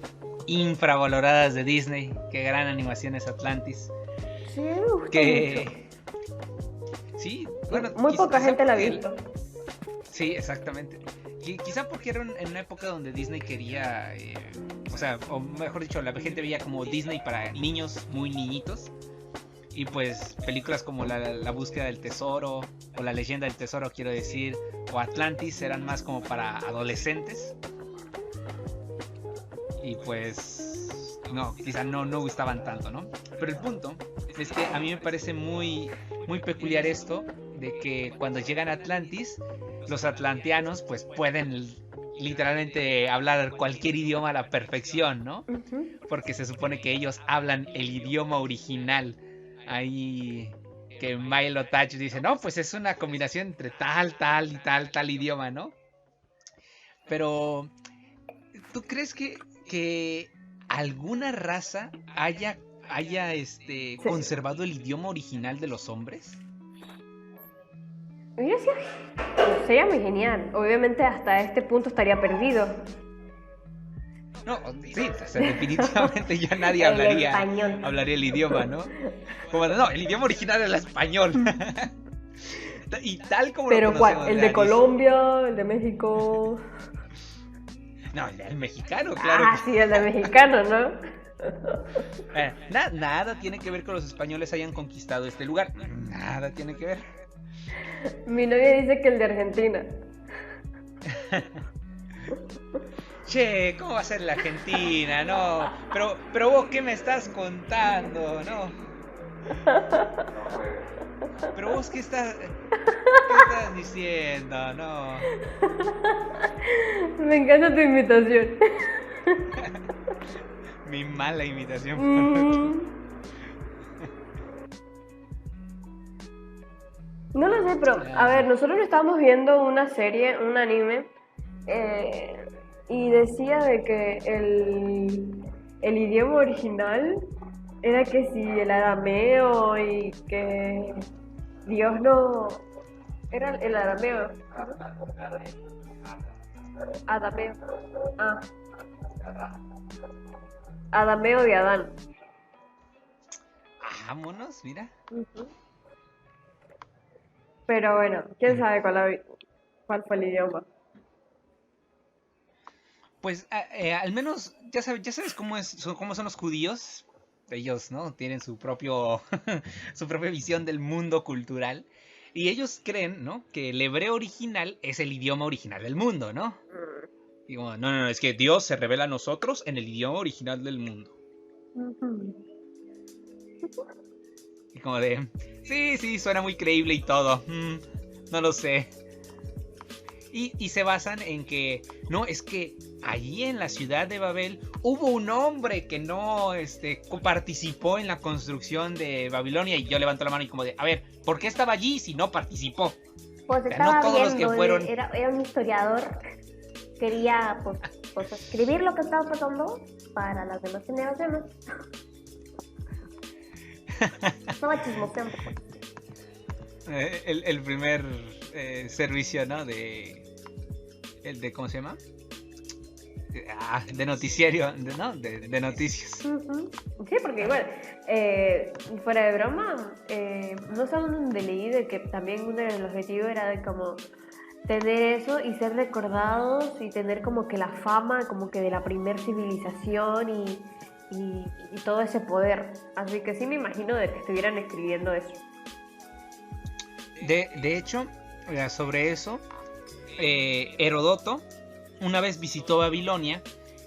infravaloradas de Disney. Qué gran animación es Atlantis. Sí, me gusta mucho. Sí, bueno, muy poca gente la ha visto. Sí, exactamente. Quizá porque era en una época donde Disney quería, o mejor dicho, la gente veía como Disney para niños muy niñitos. Y pues películas como la búsqueda del tesoro, o la leyenda del tesoro, quiero decir, o Atlantis eran más como para adolescentes. Y pues no, quizá no gustaban tanto, ¿no? Pero el punto es que a mí me parece muy, muy peculiar esto de que cuando llegan a Atlantis, los atlanteanos pues pueden literalmente hablar cualquier idioma a la perfección, ¿no? Uh-huh. Porque se supone que ellos hablan el idioma original. Ahí que Milo Touch dice, no, pues es una combinación entre tal y tal idioma, ¿no? Pero, ¿tú crees que alguna raza haya Sí. conservado el idioma original de los hombres? Mira, sí, sería muy genial. Obviamente hasta este punto estaría perdido. No, sí, o sea, definitivamente ya nadie El hablaría español. el idioma, ¿no? Como no, el idioma original es el español. Y tal como ¿Pero lo cuál? conocemos, ¿El o de sea, Colombia? ¿El de México? no, el mexicano, claro. Sí, el de mexicano, ¿no? Nada tiene que ver con los españoles hayan conquistado este lugar. Nada tiene que ver. Mi novia dice que el de Argentina. Che, ¿cómo va a ser la Argentina? No, pero vos, ¿qué me estás contando? No. Pero vos, ¿qué estás diciendo? No. Me encanta tu invitación. Mi mala imitación. No lo sé, pero a ver, nosotros estábamos viendo una serie, un anime, y decía de que el idioma original era que si el arameo y que Dios no... Era el arameo. Adameo. Ah. Adameo de Adán. Vámonos, mira. Pero bueno, quién sabe cuál fue el idioma. Pues al menos ya sabes cómo son los judíos. Ellos, ¿no? Tienen su propia visión del mundo cultural. Y ellos creen, ¿no? Que el hebreo original es el idioma original del mundo, ¿no? Y como, no, es que Dios se revela a nosotros en el idioma original del mundo. Y como de, sí, suena muy creíble y todo. No lo sé. Y se basan en que, no, es que allí en la ciudad de Babel hubo un hombre que no participó en la construcción de Babilonia. Y yo levanto la mano y como de, a ver, ¿por qué estaba allí si no participó? Pues O sea, estaba no todos viendo, los que fueron... era un historiador, quería pues escribir lo que estaba pasando para las demás generaciones. Estaba chismoseando. El primer servicio, ¿no? ¿Cómo se llama? De noticiario, de noticias. Sí, porque igual, fuera de broma, no sé dónde leí de que también uno de los objetivos era de como tener eso y ser recordados y tener como que la fama como que de la primer civilización y todo ese poder. Así que sí me imagino de que estuvieran escribiendo eso. De hecho, sobre eso, Herodoto una vez visitó Babilonia,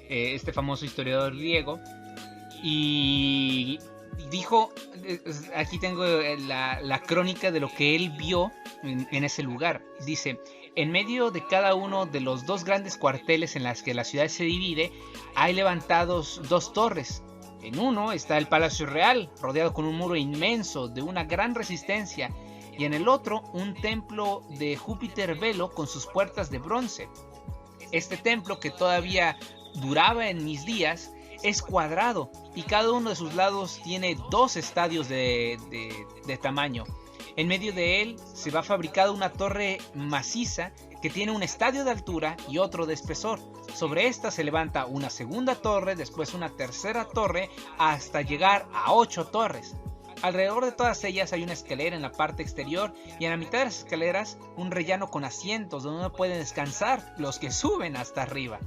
este famoso historiador griego, y dijo, aquí tengo la crónica de lo que él vio en ese lugar. Dice, en medio de cada uno de los dos grandes cuarteles en las que la ciudad se divide, hay levantados dos torres. En uno está el Palacio Real, rodeado con un muro inmenso de una gran resistencia, y en el otro un templo de Júpiter Velo con sus puertas de bronce. Este templo, que todavía duraba en mis días, es cuadrado y cada uno de sus lados tiene 2 estadios de tamaño. En medio de él se va fabricada una torre maciza que tiene un estadio de altura y otro de espesor. Sobre esta se levanta una segunda torre, después una tercera torre, hasta llegar a 8 torres. Alrededor de todas ellas hay una escalera en la parte exterior y en la mitad de las escaleras un rellano con asientos donde pueden descansar los que suben hasta arriba.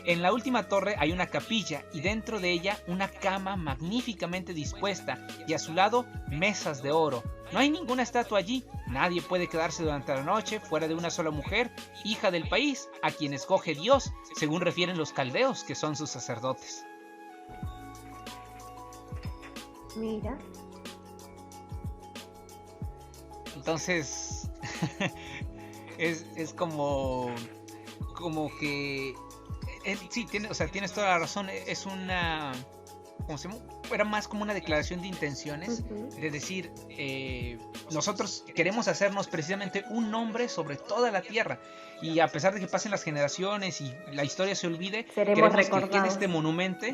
En la última torre hay una capilla y dentro de ella una cama magníficamente dispuesta y a su lado mesas de oro. No hay ninguna estatua allí, nadie puede quedarse durante la noche fuera de una sola mujer, hija del país, a quien escoge Dios, según refieren los caldeos que son sus sacerdotes. Mira. Entonces, es como que... sí, tienes toda la razón, es una... ¿cómo se llama? Era más como una declaración de intenciones, de decir, nosotros queremos hacernos precisamente un nombre sobre toda la tierra, y a pesar de que pasen las generaciones y la historia se olvide, queremos que quede este monumento,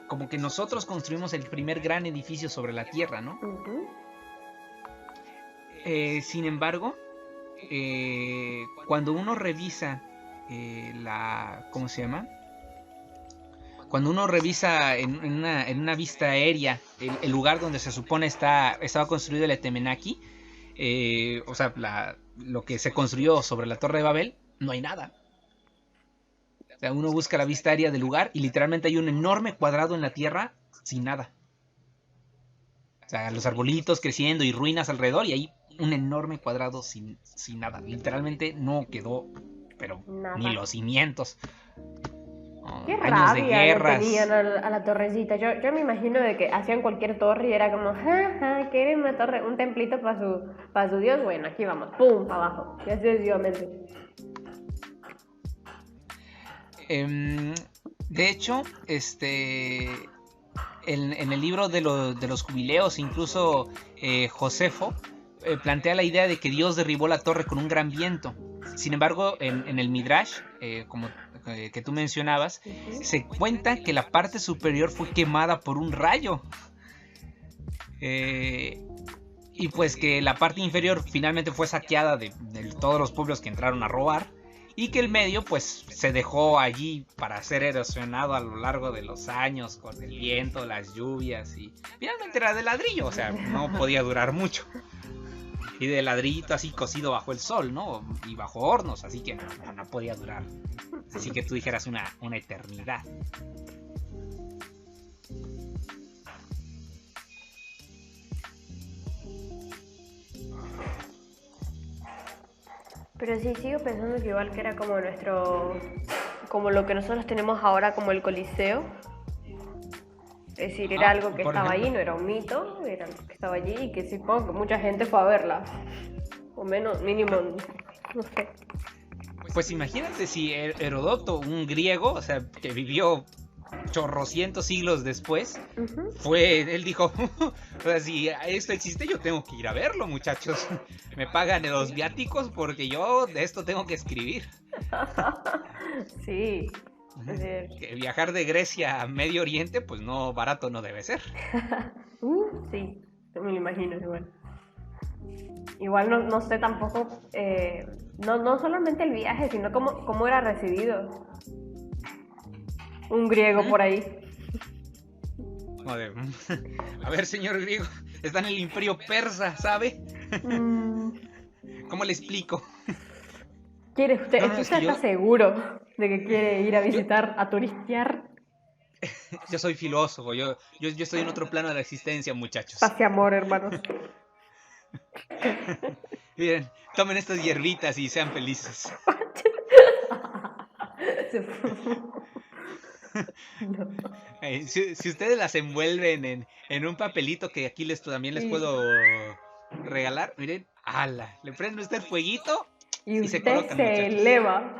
como que nosotros construimos el primer gran edificio sobre la tierra, ¿no? Sin embargo, cuando uno revisa ¿cómo se llama? Cuando uno revisa en una vista aérea el lugar donde se supone estaba construido el Etemenaki, o sea, lo que se construyó sobre la Torre de Babel, no hay nada. O sea, uno busca la vista aérea del lugar y literalmente hay un enorme cuadrado en la tierra sin nada. O sea, los arbolitos creciendo y ruinas alrededor y hay un enorme cuadrado sin nada. Literalmente no quedó, pero Nada. ni los cimientos. Qué Años de rabia le guerras. tenían a la torrecita. Yo me imagino de que hacían cualquier torre y era como, jaja, quieren una torre, un templito para su dios. Bueno, aquí vamos, pum, para abajo. Y así sucesivamente. De hecho, en el libro de los jubileos, incluso Josefo plantea la idea de que Dios derribó la torre con un gran viento. Sin embargo, en el Midrash, como que tú mencionabas, se cuenta que la parte superior fue quemada por un rayo. Y pues que la parte inferior finalmente fue saqueada de todos los pueblos que entraron a robar. Y que el medio pues se dejó allí para ser erosionado a lo largo de los años con el viento, las lluvias y finalmente era de ladrillo, o sea, no podía durar mucho. Y de ladrillito así cocido bajo el sol, ¿no? Y bajo hornos, así que no podía durar. Así que tú dijeras una eternidad. Pero sí, sigo pensando que igual que era como como lo que nosotros tenemos ahora como el Coliseo. Es decir, era algo que por estaba ejemplo. allí, no era un mito, era algo que estaba allí y que supongo que mucha gente fue a verla. O menos, mínimo, no sé. Pues imagínate si Herodoto, un griego, o sea, que vivió chorrocientos siglos después, él dijo, o sea, si esto existe yo tengo que ir a verlo, muchachos. Me pagan los viáticos porque yo de esto tengo que escribir. Sí. Que viajar de Grecia a Medio Oriente, pues no, barato no debe ser. Sí, me lo imagino igual. Igual no sé tampoco, no solamente el viaje, sino cómo era recibido un griego por ahí. Joder. A ver, señor griego, está en el imperio persa, ¿sabe? ¿Cómo le explico? ¿Quiere usted? No, es que ¿Está seguro de que quiere ir a visitar, a turistear? Yo soy filósofo, yo estoy en otro plano de la existencia, muchachos. Paz y amor, hermanos. Miren, tomen estas hierbitas y sean felices. No. Si ustedes las envuelven en un papelito que aquí también les puedo regalar, miren, ala, le prende usted fueguito y se colocan, se muchachos. eleva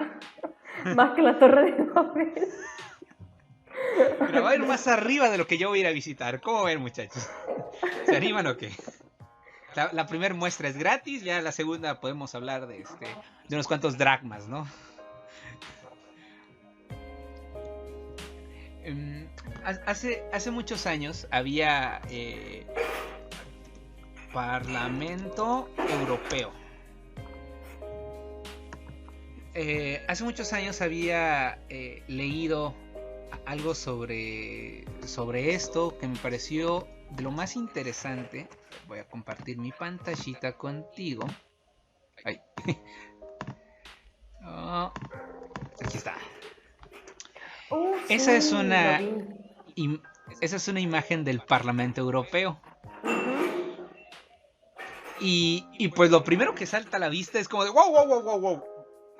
más que la Torre de Babel. Pero va a ir más arriba de lo que yo voy a ir a visitar. ¿Cómo ven, muchachos? ¿Se animan o qué? La primera muestra es gratis, ya la segunda podemos hablar de unos cuantos dracmas, ¿no? Hace muchos años había Parlamento Europeo. Hace muchos años había leído algo sobre esto que me pareció de lo más interesante. Voy a compartir mi pantallita contigo. Ay. Oh, aquí está. Esa es una imagen del Parlamento Europeo. Y pues lo primero que salta a la vista es como de wow.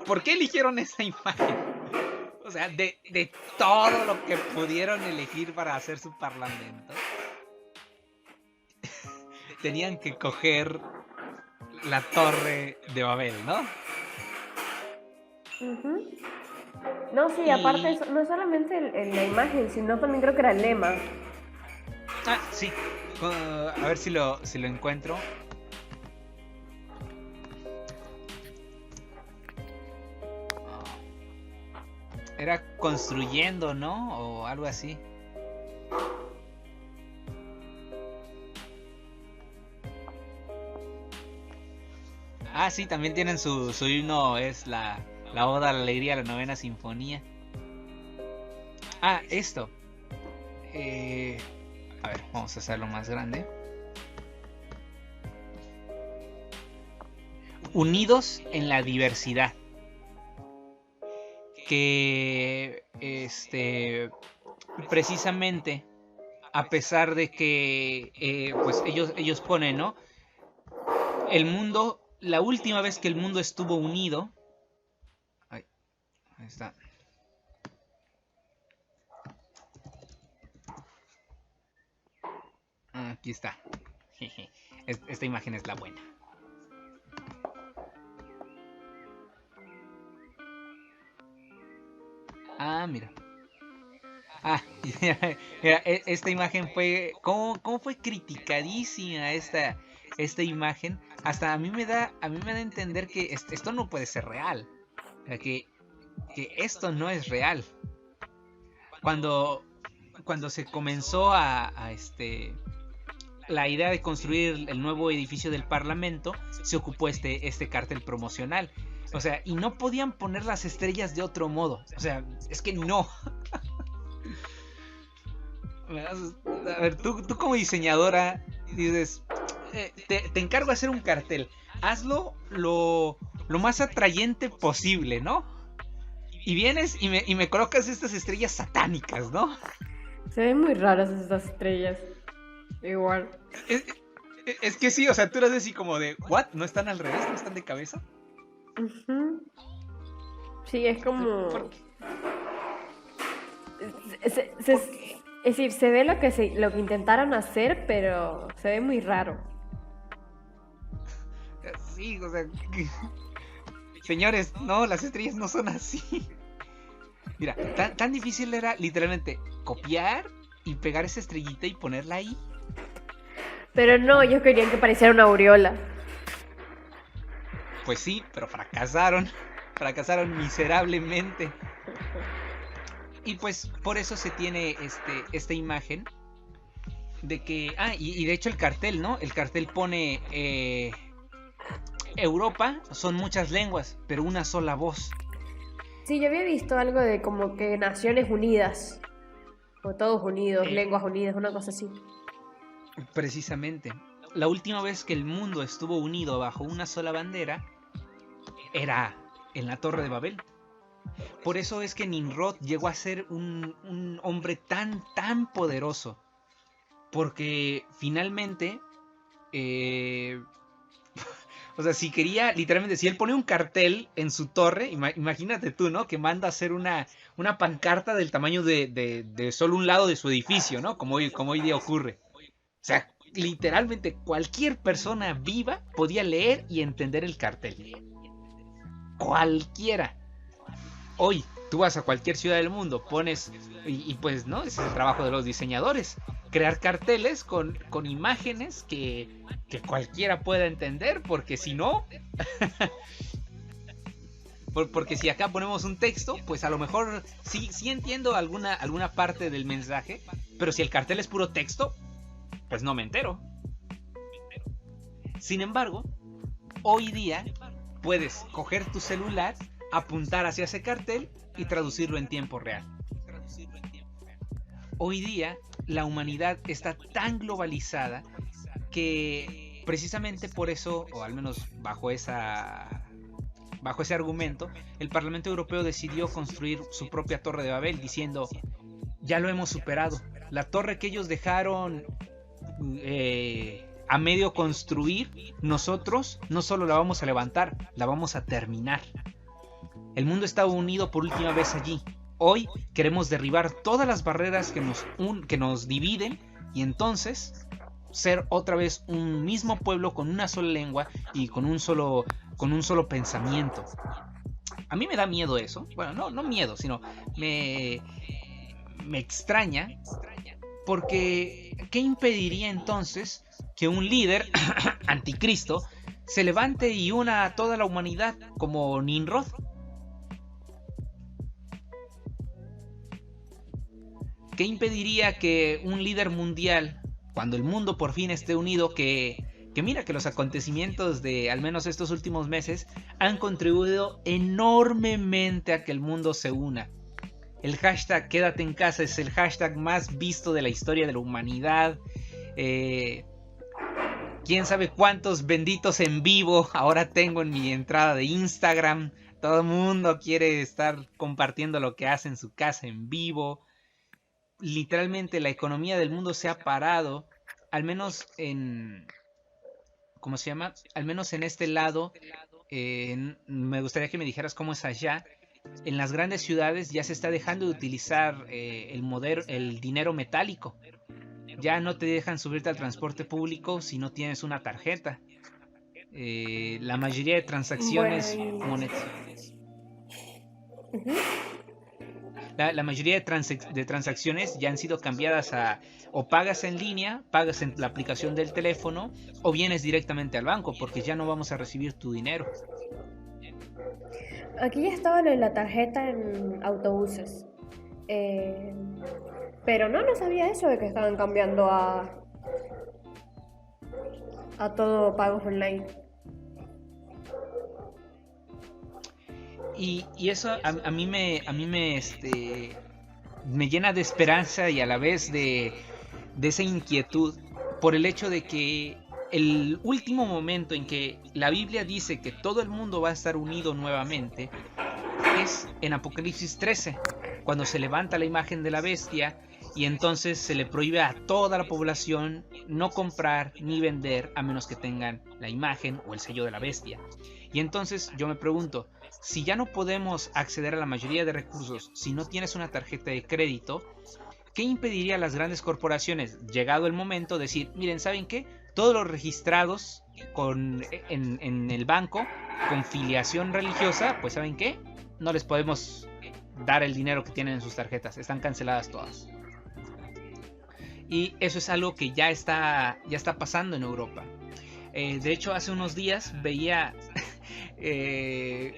¿Por qué eligieron esa imagen? O sea, de todo lo que pudieron elegir para hacer su parlamento, tenían que coger la Torre de Babel, ¿no? No, sí, aparte no es solamente la imagen, sino también creo que era el lema. Ah, sí. A ver si lo encuentro. Era construyendo, ¿no? O algo así. Ah, sí, también tienen su himno, es la Oda a la Alegría, la Novena Sinfonía. Ah, esto. A ver, vamos a hacerlo más grande. unidos en la diversidad. Que precisamente, a pesar de que pues ellos ponen, ¿no? El mundo, la última vez que el mundo estuvo unido. Ahí está. Aquí está. Esta imagen es la buena. Mira. Mira, esta imagen fue... ¿Cómo fue criticadísima esta imagen? Hasta a mí me da a entender que esto no puede ser real. O sea, que esto no es real. Cuando se comenzó la idea de construir el nuevo edificio del Parlamento, se ocupó este cartel promocional. O sea, y no podían poner las estrellas de otro modo. O sea, es que no. A ver, tú como diseñadora dices, te encargo de hacer un cartel. Hazlo lo más atrayente posible, ¿no? Y vienes y me colocas estas estrellas satánicas, ¿no? Se ven muy raras estas estrellas. Igual. Es que sí, o sea, tú eres así como de, ¿what? ¿No están al revés? ¿No están de cabeza? Uh-huh. Sí, es como... Es decir, se ve lo que intentaron hacer, pero se ve muy raro. Sí, o sea... Señores, no, las estrellas no son así. Mira, tan difícil era literalmente copiar y pegar esa estrellita y ponerla ahí. Pero no, ellos querían que pareciera una aureola. Pues sí, pero fracasaron miserablemente. Y pues por eso se tiene esta imagen de que... y de hecho el cartel, ¿no? El cartel pone... Europa son muchas lenguas, pero una sola voz. Sí, yo había visto algo de como que Naciones Unidas. O todos unidos, lenguas unidas, una cosa así. Precisamente. La última vez que el mundo estuvo unido bajo una sola bandera era en la Torre de Babel. Por eso es que Nimrod llegó a ser un hombre tan poderoso. Porque finalmente... o sea, si quería, literalmente, si él pone un cartel en su torre, imagínate tú, ¿no? Que manda a hacer una pancarta del tamaño de solo un lado de su edificio, ¿no? Como hoy día ocurre. O sea, literalmente cualquier persona viva podía leer y entender el cartel. Cualquiera. Hoy, tú vas a cualquier ciudad del mundo, pones, y pues, ¿no? Ese es el trabajo de los diseñadores. Crear carteles con imágenes que cualquiera pueda entender, porque si no... porque si acá ponemos un texto, pues a lo mejor sí entiendo alguna parte del mensaje, pero si el cartel es puro texto, pues no me entero. Sin embargo, hoy día puedes coger tu celular, apuntar hacia ese cartel y traducirlo en tiempo real. Hoy día la humanidad está tan globalizada que precisamente por eso, o al menos bajo ese argumento, el Parlamento Europeo decidió construir su propia Torre de Babel, diciendo, ya lo hemos superado. La torre que ellos dejaron a medio construir, nosotros no solo la vamos a levantar, la vamos a terminar. El mundo está unido por última vez allí. Hoy queremos derribar todas las barreras que nos dividen y entonces ser otra vez un mismo pueblo con una sola lengua y con un solo pensamiento. A mí me da miedo eso. Bueno, no miedo, sino me extraña, porque ¿qué impediría entonces que un líder anticristo se levante y una a toda la humanidad como Nimrod? ¿Qué impediría que un líder mundial, cuando el mundo por fin esté unido, que mira que los acontecimientos de al menos estos últimos meses han contribuido enormemente a que el mundo se una? El hashtag Quédate en casa es el hashtag más visto de la historia de la humanidad. quién sabe cuántos benditos en vivo ahora tengo en mi entrada de Instagram. Todo el mundo quiere estar compartiendo lo que hace en su casa en vivo. Literalmente la economía del mundo se ha parado, al menos en, ¿cómo se llama? Al menos en este lado. Me gustaría que me dijeras cómo es allá. En las grandes ciudades ya se está dejando de utilizar el dinero metálico. Ya no te dejan subirte al transporte público si no tienes una tarjeta. La mayoría de transacciones Bueno, la mayoría de transacciones ya han sido cambiadas a o pagas en línea, pagas en la aplicación del teléfono o vienes directamente al banco porque ya no vamos a recibir tu dinero. aquí ya estaba lo de la tarjeta en autobuses. Pero no sabía eso de que estaban cambiando a todo pagos online. Y eso a mí me llena de esperanza y a la vez de esa inquietud por el hecho de que el último momento en que la Biblia dice que todo el mundo va a estar unido nuevamente es en Apocalipsis 13, cuando se levanta la imagen de la bestia y entonces se le prohíbe a toda la población no comprar ni vender a menos que tengan la imagen o el sello de la bestia. Y entonces yo me pregunto, si ya no podemos acceder a la mayoría de recursos si no tienes una tarjeta de crédito, ¿qué impediría a las grandes corporaciones, llegado el momento, decir, miren, ¿saben qué? Todos los registrados en el banco con filiación religiosa, pues ¿saben qué? No les podemos dar el dinero que tienen en sus tarjetas, están canceladas todas. Y eso es algo que ya está pasando en Europa. De hecho, hace unos días veía el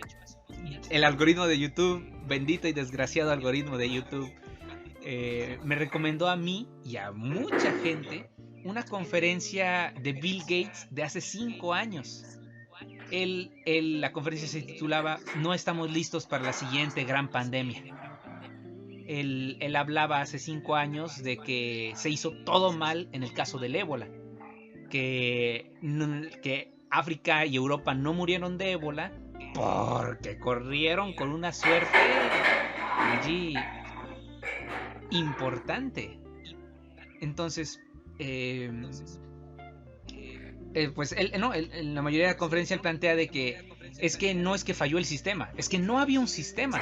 algoritmo de YouTube, bendito y desgraciado algoritmo de YouTube, me recomendó a mí y a mucha gente una conferencia de Bill Gates de hace 5 años. La conferencia se titulaba No estamos listos para la siguiente gran pandemia. Él hablaba hace 5 años de que se hizo todo mal en el caso del ébola, que África y Europa no murieron de ébola porque corrieron con una suerte allí importante. Entonces, pues en la mayoría de la conferencia él plantea de que no es que falló el sistema, es que no había un sistema.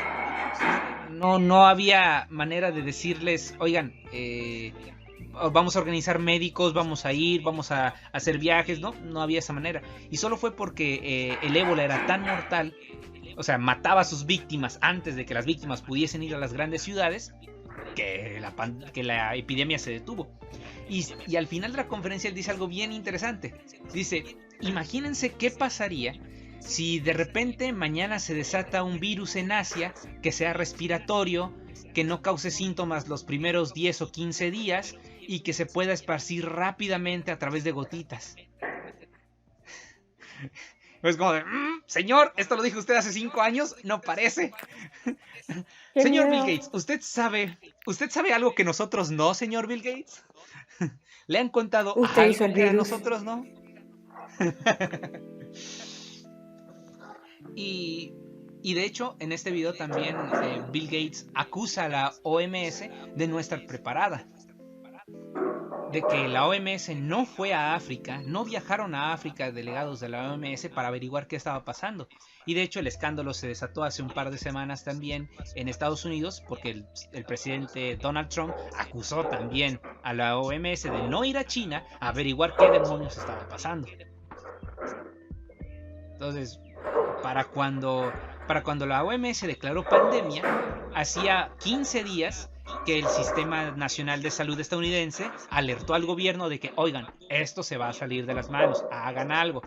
No había manera de decirles, oigan, vamos a organizar médicos, vamos a ir, vamos a hacer viajes, no había esa manera. Y solo fue porque el ébola era tan mortal, o sea, mataba a sus víctimas antes de que las víctimas pudiesen ir a las grandes ciudades, que la epidemia se detuvo. Y al final de la conferencia él dice algo bien interesante. Dice, imagínense qué pasaría si de repente mañana se desata un virus en Asia que sea respiratorio, que no cause síntomas los primeros 10 o 15 días y que se pueda esparcir rápidamente a través de gotitas. Es como de, señor, esto lo dijo usted hace 5 años, no parece. Señor Bill Gates, ¿usted sabe algo que nosotros no, señor Bill Gates? ¿Le han contado algo que a nosotros no? Y de hecho, en este video también Bill Gates acusa a la OMS de no estar preparada. De que la OMS no fue a África, no viajaron a África delegados de la OMS para averiguar qué estaba pasando. Y de hecho el escándalo se desató hace un par de semanas también en Estados Unidos porque el presidente Donald Trump acusó también a la OMS de no ir a China a averiguar qué demonios estaba pasando. Entonces, para cuando la OMS declaró pandemia, hacía 15 días que el Sistema Nacional de Salud estadounidense alertó al gobierno de que, oigan, esto se va a salir de las manos, hagan algo.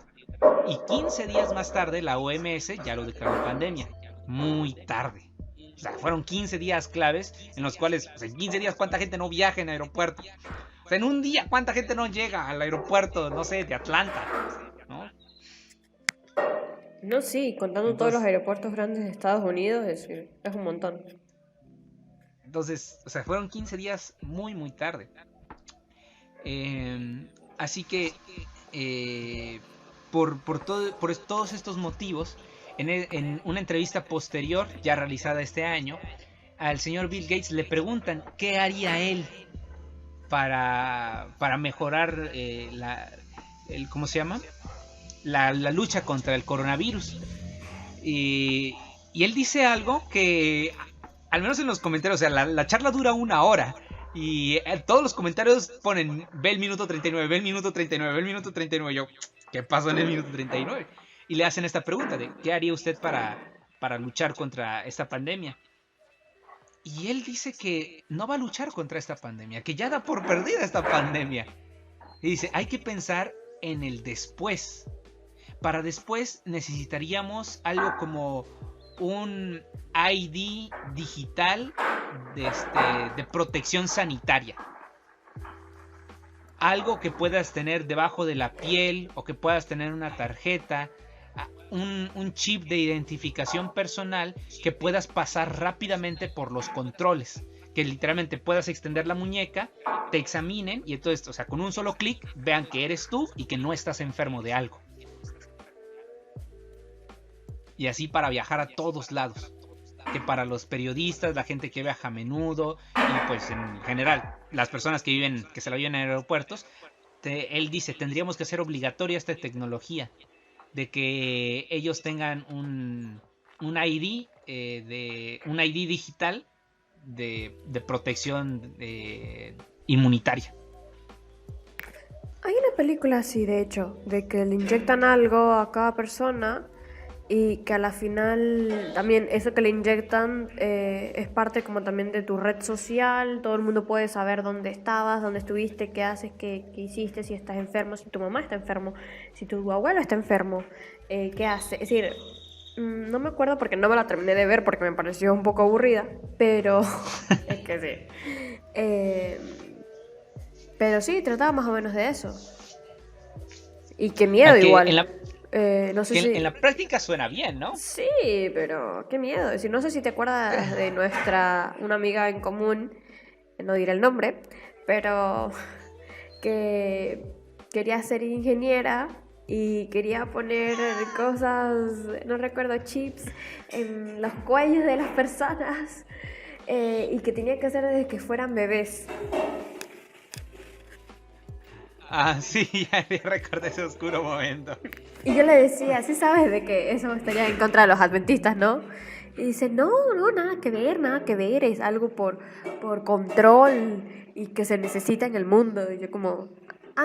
Y 15 días más tarde la OMS ya lo declaró pandemia, muy tarde. O sea, fueron 15 días claves en los cuales, pues, en 15 días, ¿cuánta gente no viaja en aeropuerto? O sea, en un día, ¿cuánta gente no llega al aeropuerto, no sé, de Atlanta? ¿No? No, sí, contando todos los aeropuertos grandes de Estados Unidos, es un montón. Entonces, o sea, fueron 15 días muy, muy tarde. Así que por todos estos motivos, en una entrevista posterior, ya realizada este año, al señor Bill Gates le preguntan qué haría él para mejorar ¿cómo se llama? La lucha contra el coronavirus. Y él dice algo que, al menos en los comentarios, o sea, la charla dura 1 hora. Y todos los comentarios ponen, ve el minuto 39, ve el minuto 39, ve el minuto 39. Yo, ¿qué pasó en el minuto 39? Y le hacen esta pregunta de, ¿qué haría usted para luchar contra esta pandemia? Y él dice que no va a luchar contra esta pandemia, que ya da por perdida esta pandemia. Y dice, hay que pensar en el después. Para después necesitaríamos algo como un ID digital de protección sanitaria. Algo que puedas tener debajo de la piel o que puedas tener una tarjeta, un chip de identificación personal que puedas pasar rápidamente por los controles. Que literalmente puedas extender la muñeca, te examinen y entonces, o sea, con un solo clic vean que eres tú y que no estás enfermo de algo. Y así para viajar a todos lados. Que para los periodistas, la gente que viaja a menudo y pues en general las personas que se la viven en aeropuertos, él dice, tendríamos que hacer obligatoria esta tecnología de que ellos tengan un ID un ID digital de protección inmunitaria. Hay una película así, de hecho, de que le inyectan algo a cada persona y que a la final también eso que le inyectan es parte como también de tu red social. Todo el mundo puede saber dónde estabas, dónde estuviste, qué haces, qué hiciste, si estás enfermo, si tu mamá está enfermo, si tu abuelo está enfermo, qué hace. Es decir, no me acuerdo porque no me la terminé de ver porque me pareció un poco aburrida, pero es que sí. Pero sí, trataba más o menos de eso. Y qué miedo igual. No sé si... En la práctica suena bien, ¿no? Sí, pero qué miedo. Es decir, no sé si te acuerdas de una amiga en común, no diré el nombre, pero que quería ser ingeniera y quería poner cosas, no recuerdo, chips en los cuellos de las personas y que tenía que hacer desde que fueran bebés. Ah, sí, ya recordé ese oscuro momento. Y yo le decía, sí sabes de que eso estaría en contra de los adventistas, ¿no? Y dice, no, nada que ver, es algo por control y que se necesita en el mundo. Y yo como,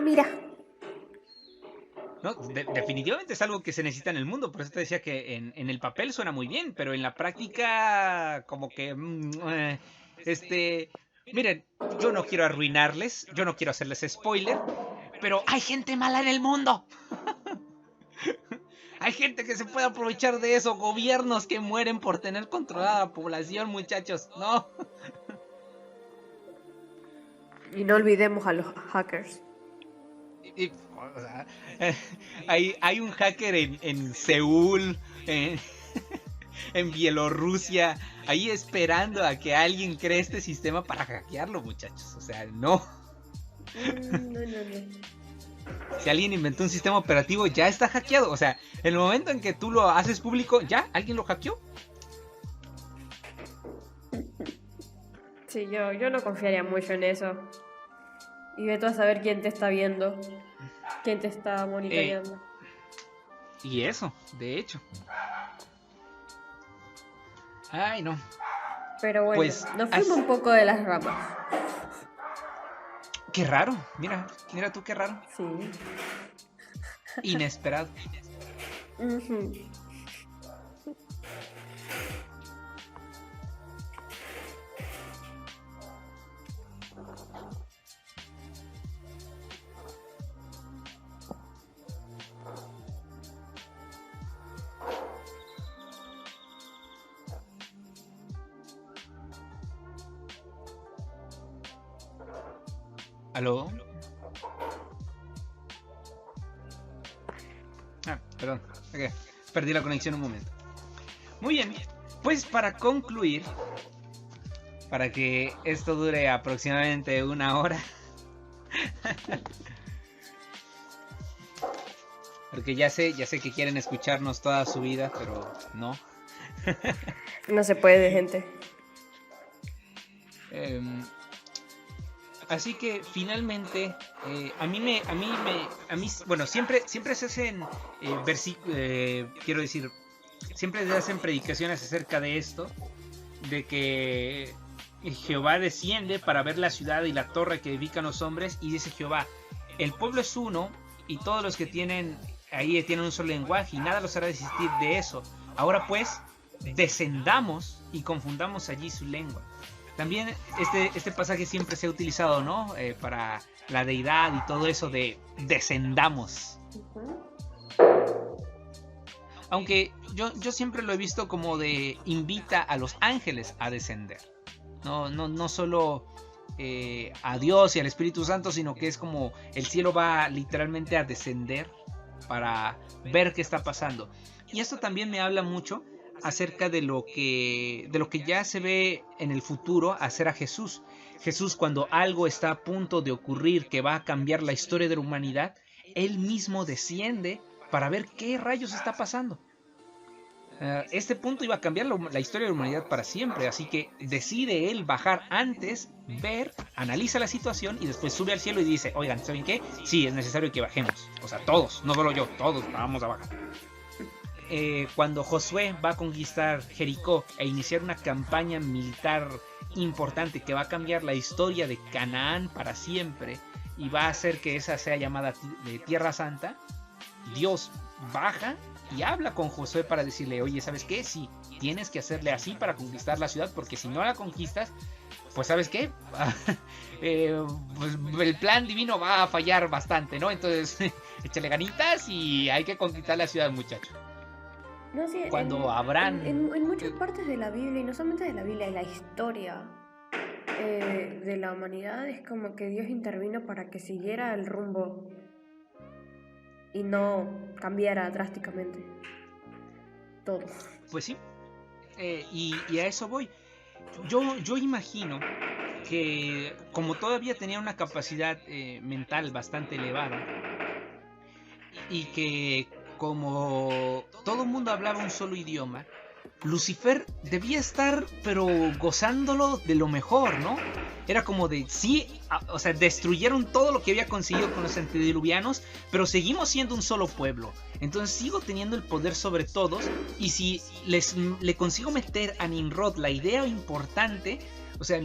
mira. No, definitivamente es algo que se necesita en el mundo, por eso te decía que en el papel suena muy bien, pero en la práctica como que... miren, yo no quiero arruinarles, yo no quiero hacerles spoiler, pero hay gente mala en el mundo. Hay gente que se puede aprovechar de eso, gobiernos que mueren por tener controlada la población, muchachos, no. Y no olvidemos a los hackers. O sea, hay un hacker en Seúl, en Bielorrusia, ahí esperando a que alguien cree este sistema para hackearlo, muchachos. O sea, no. No. Si alguien inventó un sistema operativo, ya está hackeado. O sea, en el momento en que tú lo haces público, ya, alguien lo hackeó. Sí, yo no confiaría mucho en eso. Y ve tú a saber quién te está viendo, quién te está monitoreando. Y eso, de hecho. Ay, no. Pero bueno, pues, nos fuimos un poco de las ramas. Qué raro, mira tú qué raro. Sí. Inesperado. Uh-huh. ¿Aló? Perdón. Okay. Perdí la conexión un momento. Muy bien. Pues para concluir, para que esto dure aproximadamente 1 hora, Porque ya sé que quieren escucharnos toda su vida, pero no. No se puede, gente. Así que finalmente, bueno, siempre se hacen quiero decir, siempre se hacen predicaciones acerca de esto, de que Jehová desciende para ver la ciudad y la torre que edifican los hombres, y dice Jehová, el pueblo es uno y todos los que tienen ahí tienen un solo lenguaje y nada los hará desistir de eso. Ahora pues, descendamos y confundamos allí su lengua. También este pasaje siempre se ha utilizado, ¿no? Para la deidad y todo eso de descendamos. Aunque yo siempre lo he visto como de invita a los ángeles a descender. No solo a Dios y al Espíritu Santo, sino que es como el cielo va literalmente a descender para ver qué está pasando. Y esto también me habla mucho acerca de lo que ya se ve en el futuro hacer a Jesús. Jesús, cuando algo está a punto de ocurrir que va a cambiar la historia de la humanidad, él mismo desciende para ver qué rayos está pasando. Este punto iba a cambiar la historia de la humanidad para siempre, así que decide él bajar antes, ver, analiza la situación y después sube al cielo y dice, oigan, ¿saben qué? Sí, es necesario que bajemos, o sea, todos, no solo yo, todos vamos a bajar. Cuando Josué va a conquistar Jericó e iniciar una campaña militar importante que va a cambiar la historia de Canaán para siempre y va a hacer que esa sea llamada de Tierra Santa, Dios baja y habla con Josué para decirle, oye, ¿sabes qué? Sí, tienes que hacerle así para conquistar la ciudad, porque si no la conquistas, pues ¿sabes qué? Pues el plan divino va a fallar bastante, ¿no? Entonces, échale ganitas y hay que conquistar la ciudad, muchachos. No, sí, Cuando Abraham... En muchas partes de la Biblia, y no solamente de la Biblia, de la historia de la humanidad, es como que Dios intervino para que siguiera el rumbo y no cambiara drásticamente todo. Pues sí, y a eso voy. Yo imagino que como todavía tenía una capacidad mental bastante elevada y que como todo el mundo hablaba un solo idioma, Lucifer debía estar pero gozándolo de lo mejor, ¿no? Era como de, sí, o sea, destruyeron todo lo que había conseguido con los antediluvianos, pero seguimos siendo un solo pueblo. Entonces sigo teniendo el poder sobre todos, y si le consigo meter a Nimrod la idea importante, o sea,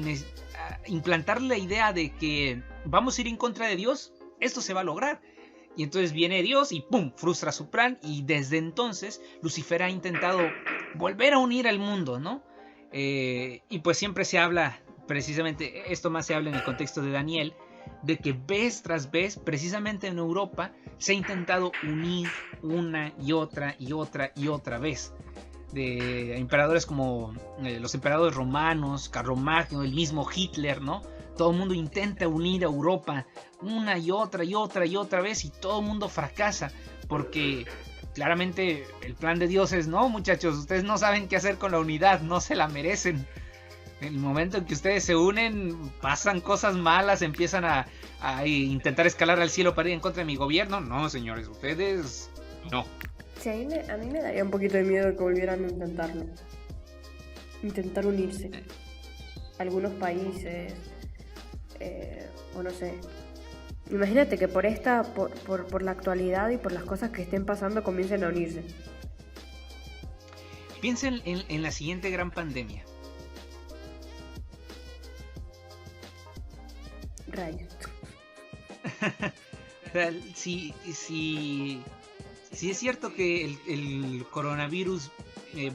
implantarle la idea de que vamos a ir en contra de Dios, esto se va a lograr. Y entonces viene Dios y ¡pum!, frustra su plan, y desde entonces Lucifer ha intentado volver a unir al mundo, ¿no? Y pues siempre se habla, precisamente, esto más se habla en el contexto de Daniel, de que vez tras vez, precisamente en Europa, se ha intentado unir una y otra y otra y otra vez. De emperadores como los emperadores romanos, Carlomagno, el mismo Hitler, ¿no? Todo el mundo intenta unir a Europa una y otra y otra y otra vez, y todo el mundo fracasa, porque claramente el plan de Dios es, no, muchachos, ustedes no saben qué hacer con la unidad, no se la merecen. En el momento en que ustedes se unen, pasan cosas malas, empiezan a intentar escalar al cielo para ir en contra de mi gobierno. No, señores, ustedes no. Sí, a mí me daría un poquito de miedo que volvieran a intentarlo. Intentar unirse. Algunos países, o no sé. Imagínate que por la actualidad y por las cosas que estén pasando comiencen a unirse. Piensen en la siguiente gran pandemia. Rayos. Si es cierto que el coronavirus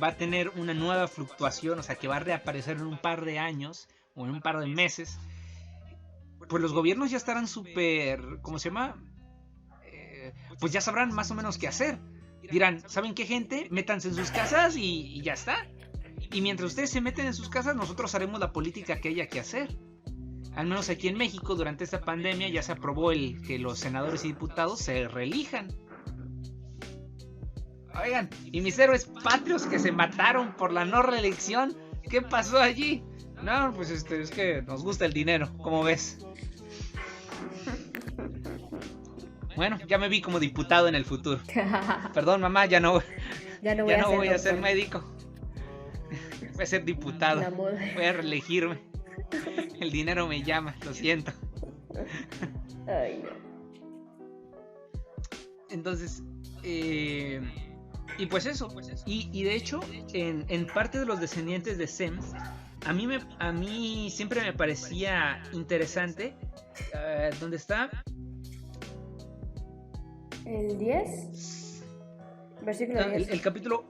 va a tener una nueva fluctuación, o sea que va a reaparecer en un par de años o en un par de meses, pues los gobiernos ya estarán súper, ¿cómo se llama? Pues ya sabrán más o menos qué hacer. Dirán, ¿saben qué, gente? Métanse en sus casas y ya está. Y mientras ustedes se meten en sus casas, nosotros haremos la política que haya que hacer. Al menos aquí en México, durante esta pandemia, ya se aprobó que los senadores y diputados se reelijan. Oigan, y mis héroes patrios que se mataron por la no reelección, ¿qué pasó allí? No, pues es que nos gusta el dinero, ¿cómo ves? Bueno, ya me vi como diputado en el futuro. Perdón, mamá, ya no voy a ser médico. Voy a ser diputado. Voy a reelegirme. El dinero me llama, lo siento. Ay, no. Entonces, y pues eso. Y de hecho, en parte de los descendientes de Sem, a mí siempre me parecía interesante. ¿Dónde está? ¿El 10? Versículo 10. El capítulo.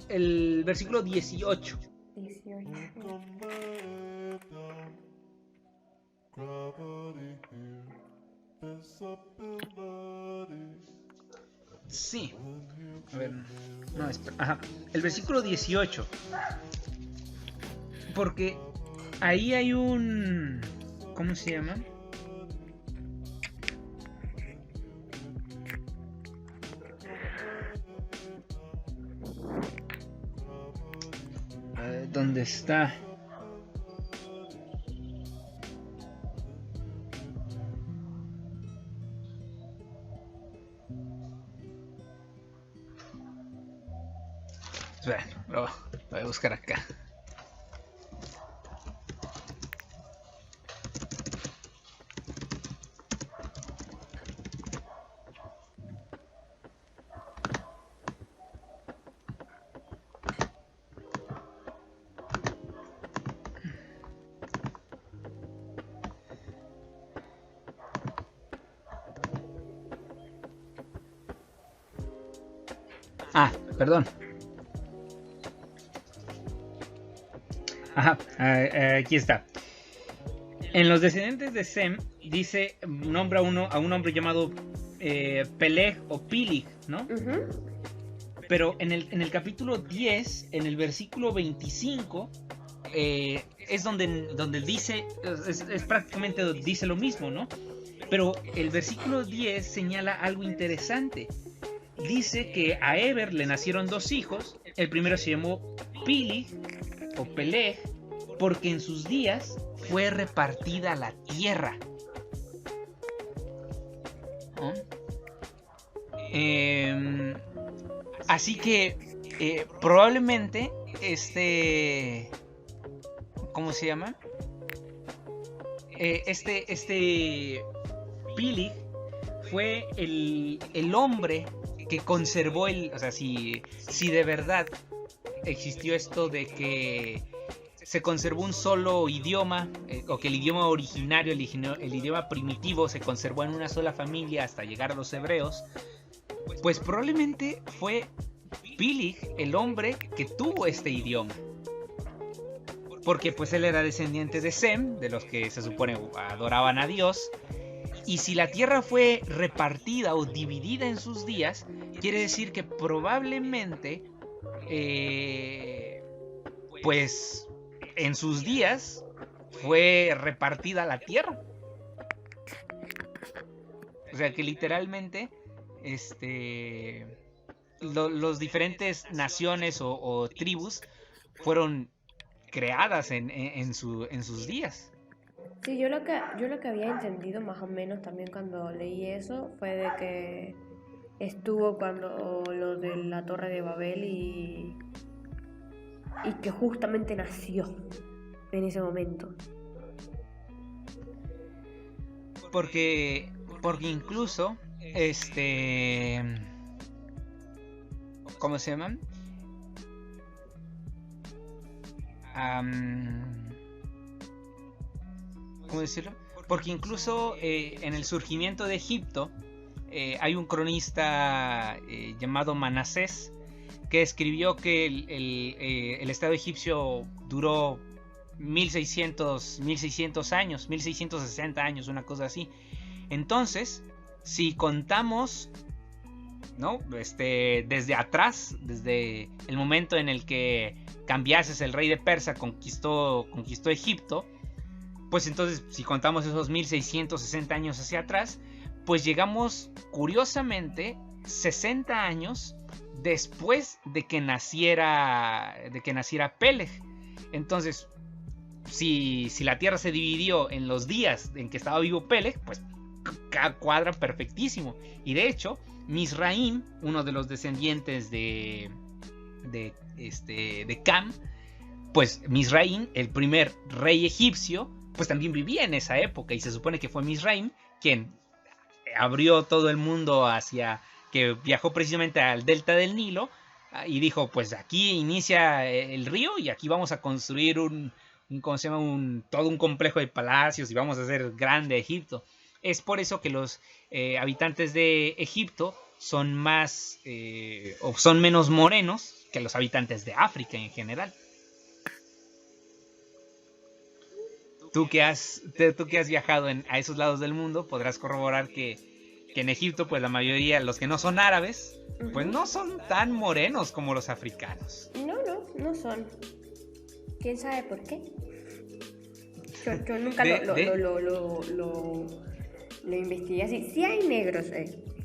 El versículo 18. 18. Sí. A ver. No, espera. Ajá. El versículo 18. Porque ahí hay un... ¿Cómo se llama? ¿Dónde está? Bueno, lo voy a buscar acá. Ah, perdón. Ajá, aquí está. En los descendientes de Sem dice, nombra a un hombre llamado Peleg o Pilig, ¿no? Ujú. Pero en el capítulo 10, en el versículo 25, es donde dice, es prácticamente donde dice lo mismo, ¿no? Pero el versículo 10 señala algo interesante. Dice que a Eber le nacieron 2 hijos. El primero se llamó Pilig o Peleg, porque en sus días fue repartida la tierra. ¿No? Así que probablemente ¿cómo se llama? Este Pilig fue el hombre que conservó o sea, si de verdad existió esto de que se conservó un solo idioma, o que el idioma originario, el idioma primitivo se conservó en una sola familia hasta llegar a los hebreos, pues probablemente fue Pilig el hombre que tuvo este idioma. Porque pues él era descendiente de Sem, de los que se supone adoraban a Dios. Y si la tierra fue repartida o dividida en sus días, quiere decir que probablemente, pues en sus días fue repartida la tierra. O sea que literalmente, los diferentes naciones o tribus fueron creadas en sus días. Sí, yo lo que había entendido más o menos también cuando leí eso fue de que estuvo cuando lo de la Torre de Babel y que justamente nació en ese momento. Porque incluso ¿cómo se llaman? ¿Cómo decirlo? Porque incluso en el surgimiento de Egipto hay un cronista llamado Manasés que escribió que el estado egipcio duró 1600 años, 1660 años, una cosa así. Entonces, si contamos, ¿no? Desde atrás, desde el momento en el que Cambiases, el rey de Persia, conquistó Egipto, pues entonces, si contamos esos 1660 años hacia atrás, pues llegamos, curiosamente, 60 años después de que naciera Peleg. Entonces, si la tierra se dividió en los días en que estaba vivo Peleg, pues cuadran perfectísimo. Y de hecho, Mizraim, uno de los descendientes de Cam, pues Mizraim, el primer rey egipcio, pues también vivía en esa época, y se supone que fue Mizraim quien abrió todo el mundo que viajó precisamente al delta del Nilo y dijo, pues aquí inicia el río y aquí vamos a construir ¿cómo se llama? Todo un complejo de palacios y vamos a hacer grande Egipto. Es por eso que los habitantes de Egipto son o son menos morenos que los habitantes de África en general. Tú que has viajado a esos lados del mundo, podrás corroborar que en Egipto, pues la mayoría, los que no son árabes, pues no son tan morenos como los africanos. No son. ¿Quién sabe por qué? Yo nunca lo investigué así. Sí hay negros,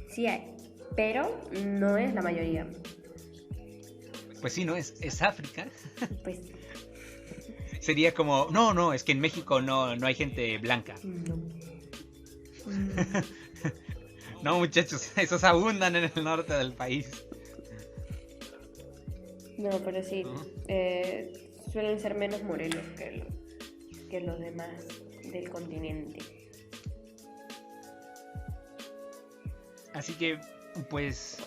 sí hay, pero no es la mayoría. Pues sí, ¿no? Es África. Pues... Sería como, no, es que en México no hay gente blanca. No. No, muchachos, esos abundan en el norte del país. No, pero sí, suelen ser menos morenos que los demás del continente. Así que, pues,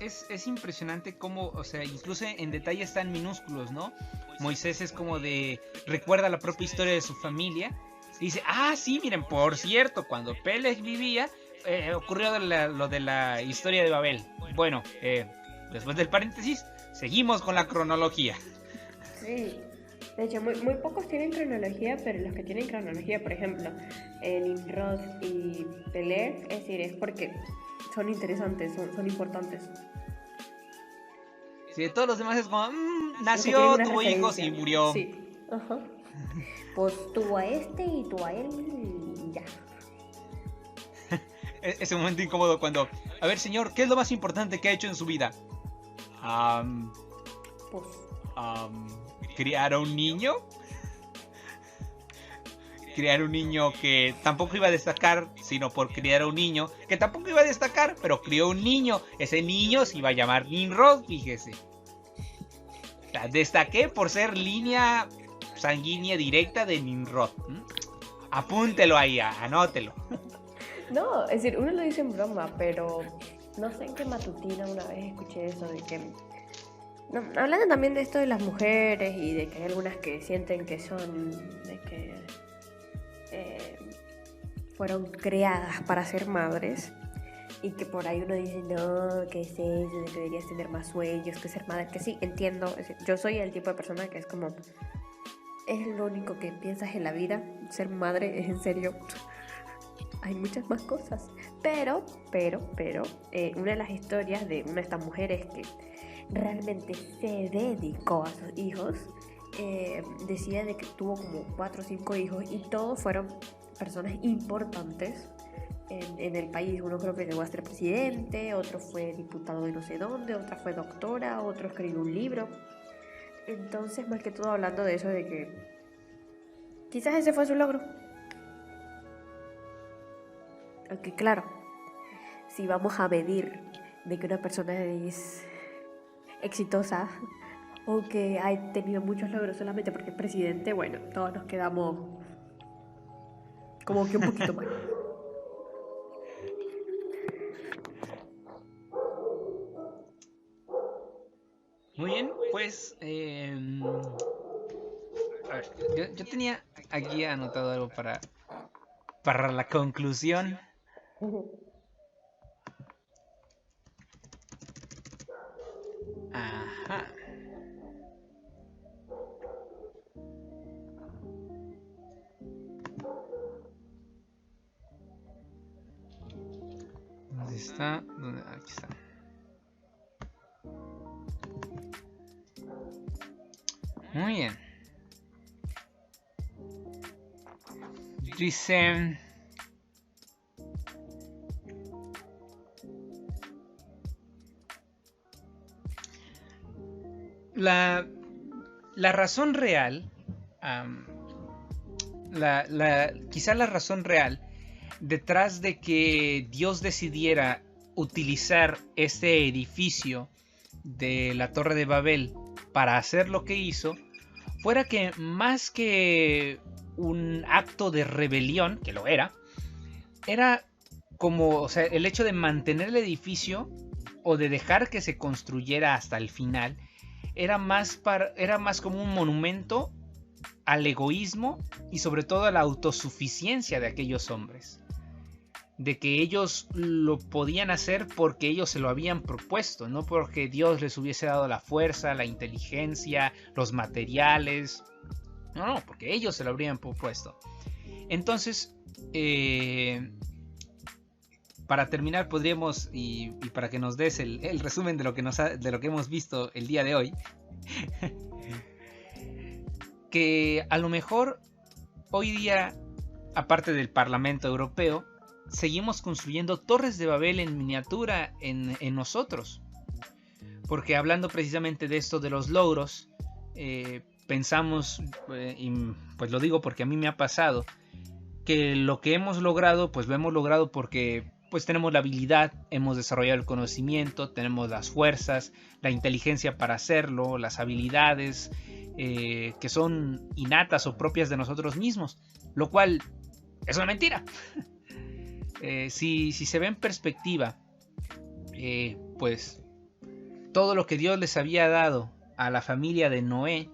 es impresionante cómo, o sea, incluso en detalles tan minúsculos, ¿no? Moisés es como recuerda la propia historia de su familia. Y dice, sí, miren, por cierto, cuando Peleg vivía, ocurrió lo de la historia de Babel. Bueno, después del paréntesis, seguimos con la cronología. Sí, de hecho, muy pocos tienen cronología, pero los que tienen cronología, por ejemplo, Nimrod y Peleg, es decir, es porque son interesantes, son importantes. Sí, de todos los demás es como, nació, tuvo hijos y murió. Sí, ajá. Pues tuvo a este y tuvo a él y ya. Ese momento incómodo cuando, a ver señor, ¿qué es lo más importante que ha hecho en su vida? ¿Criar a un niño? Criar un niño que tampoco iba a destacar, sino por criar a un niño que tampoco iba a destacar, pero crió un niño. Ese niño se iba a llamar Nimrod, fíjese. O sea, destaqué por ser línea sanguínea directa de Nimrod. Apúntelo ahí, anótelo. No, es decir, uno lo dice en broma, pero no sé en qué matutina una vez escuché eso de que... No, hablando también de esto de las mujeres y de que hay algunas que sienten que son... de que fueron creadas para ser madres y que por ahí uno dice, no, ¿qué es eso? De que deberías tener más sueños que ser madre. Que sí, entiendo, es decir, yo soy el tipo de persona que es como... es lo único que piensas en la vida, ser madre es en serio... hay muchas más cosas, pero una de las historias de una de estas mujeres que realmente se dedicó a sus hijos, decía de que tuvo como 4 o 5 hijos y todos fueron personas importantes en el país. Uno creo que llegó a ser presidente, otro fue diputado de no sé dónde, otra fue doctora, otro escribió un libro. Entonces, más que todo hablando de eso, de que quizás ese fue su logro. Aunque claro, si vamos a medir de que una persona es exitosa o que ha tenido muchos logros solamente porque es presidente, bueno, todos nos quedamos como que un poquito mal. Muy bien, pues a ver, yo tenía aquí anotado algo para la conclusión. Ajá. ¿Dónde está? Aquí está. Muy bien. Dice... La razón real, quizá la razón real detrás de que Dios decidiera utilizar este edificio de la Torre de Babel para hacer lo que hizo, fuera que más que un acto de rebelión, que lo era como, o sea, el hecho de mantener el edificio o de dejar que se construyera hasta el final, era más como un monumento al egoísmo y sobre todo a la autosuficiencia de aquellos hombres. De que ellos lo podían hacer porque ellos se lo habían propuesto, no porque Dios les hubiese dado la fuerza, la inteligencia, los materiales. No, porque ellos se lo habrían propuesto. Entonces, para terminar podríamos, y para que nos des el resumen de lo que hemos visto el día de hoy, que a lo mejor hoy día, aparte del Parlamento Europeo, seguimos construyendo torres de Babel en miniatura en nosotros. Porque hablando precisamente de esto de los logros, pensamos, y pues lo digo porque a mí me ha pasado, que lo que hemos logrado, pues lo hemos logrado porque pues tenemos la habilidad, hemos desarrollado el conocimiento, tenemos las fuerzas, la inteligencia para hacerlo, las habilidades que son innatas o propias de nosotros mismos, lo cual es una mentira. Si se ve en perspectiva, pues todo lo que Dios les había dado a la familia de Noé,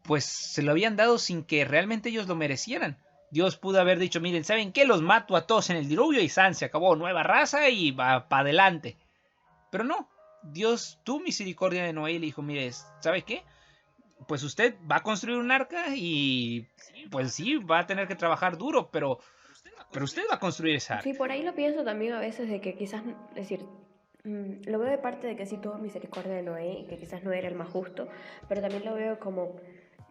pues se lo habían dado sin que realmente ellos lo merecieran. Dios pudo haber dicho, miren, ¿saben qué? Los mato a todos en el diluvio y se acabó, nueva raza y va para adelante. Pero no, Dios tuvo misericordia de Noé y le dijo, mire, ¿sabe qué? Pues usted va a construir un arca y pues sí, va a tener que trabajar duro, pero usted va a construir esa arca. Sí, por ahí lo pienso también a veces de que quizás, es decir, lo veo de parte de que sí tuvo misericordia de Noé y que quizás no era el más justo, pero también lo veo como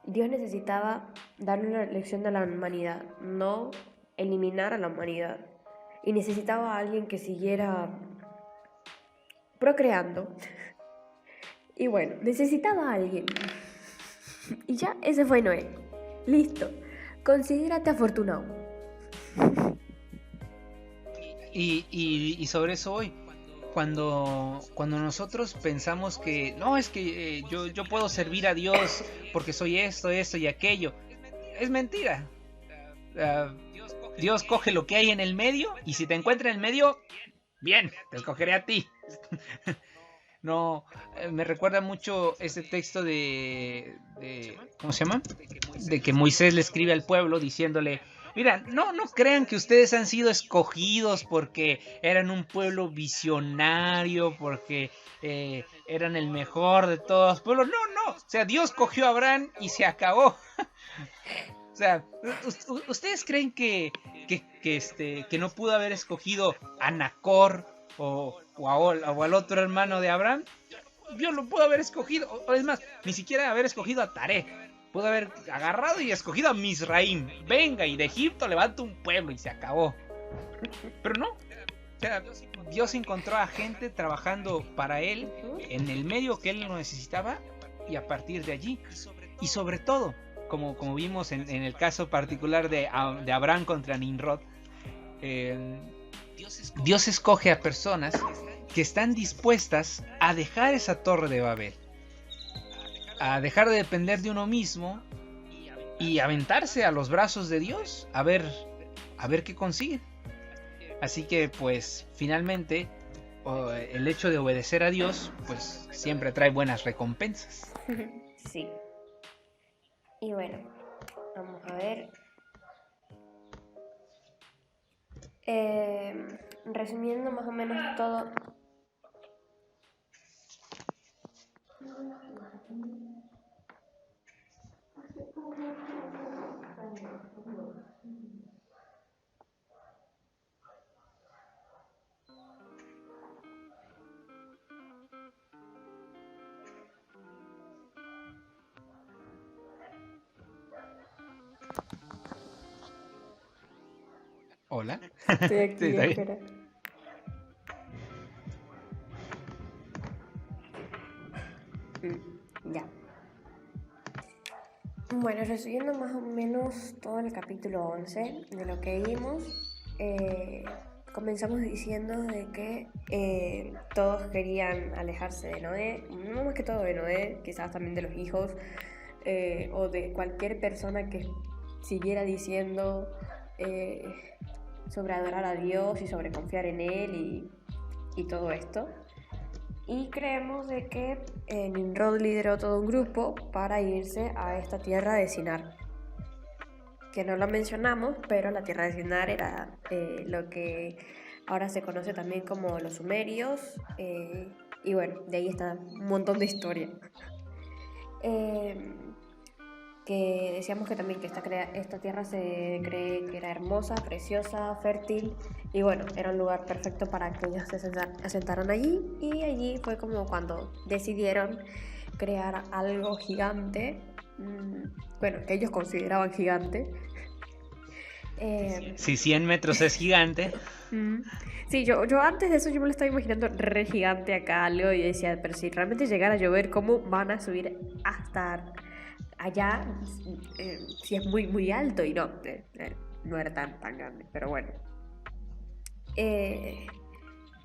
Dios necesitaba darle una lección a la humanidad, no eliminar a la humanidad. Y necesitaba a alguien que siguiera procreando. Y bueno, necesitaba a alguien. Y ya, ese fue Noé. Listo. Considérate afortunado. Y sobre eso hoy, cuando nosotros pensamos que no, es que yo puedo servir a Dios porque soy esto y aquello, es mentira. Dios coge lo que hay en el medio y si te encuentra en el medio, bien, te escogeré a ti. No, me recuerda mucho ese texto de ¿cómo se llama? De que Moisés le escribe al pueblo diciéndole, mira, no crean que ustedes han sido escogidos porque eran un pueblo visionario, porque eran el mejor de todos los pueblos. No, o sea, Dios cogió a Abraham y se acabó. O sea, ¿ustedes creen que no pudo haber escogido a Nacor o al otro hermano de Abraham? Dios lo pudo haber escogido, o es más, ni siquiera haber escogido a Taré. Pudo haber agarrado y escogido a Misraim. Venga, y de Egipto levanta un pueblo y se acabó. Pero no. O sea, Dios encontró a gente trabajando para él en el medio que él lo necesitaba y a partir de allí. Y sobre todo, como vimos en el caso particular de Abraham contra Nimrod, Dios escoge a personas que están dispuestas a dejar esa torre de Babel, a dejar de depender de uno mismo y aventarse a los brazos de Dios a ver qué consiguen. Así que pues finalmente el hecho de obedecer a Dios pues siempre trae buenas recompensas. Sí. Y bueno, vamos a ver. Resumiendo más o menos todo. Hola. Estoy aquí, Sí, está bien. espera. Ya. Bueno, resumiendo más o menos todo el capítulo 11 de lo que vimos, comenzamos diciendo de que todos querían alejarse de Noé, no más que todo de Noé, quizás también de los hijos, o de cualquier persona que siguiera diciendo sobre adorar a Dios y sobre confiar en Él y todo esto. Y creemos de que Nimrod lideró todo un grupo para irse a esta tierra de Sinar, que no lo mencionamos, pero la tierra de Sinar era lo que ahora se conoce también como los sumerios, y bueno, de ahí está un montón de historia. Que decíamos que también que esta tierra se cree que era hermosa, preciosa, fértil, y bueno, era un lugar perfecto para que ellos se asentaran allí, y allí fue como cuando decidieron crear algo gigante, bueno, que ellos consideraban gigante. Si 100 metros es gigante. Sí, yo antes de eso yo me lo estaba imaginando re gigante acá algo y decía, pero si realmente llegara a llover, ¿cómo van a subir hasta allá si es muy muy alto? Y no, no era tan grande, pero bueno.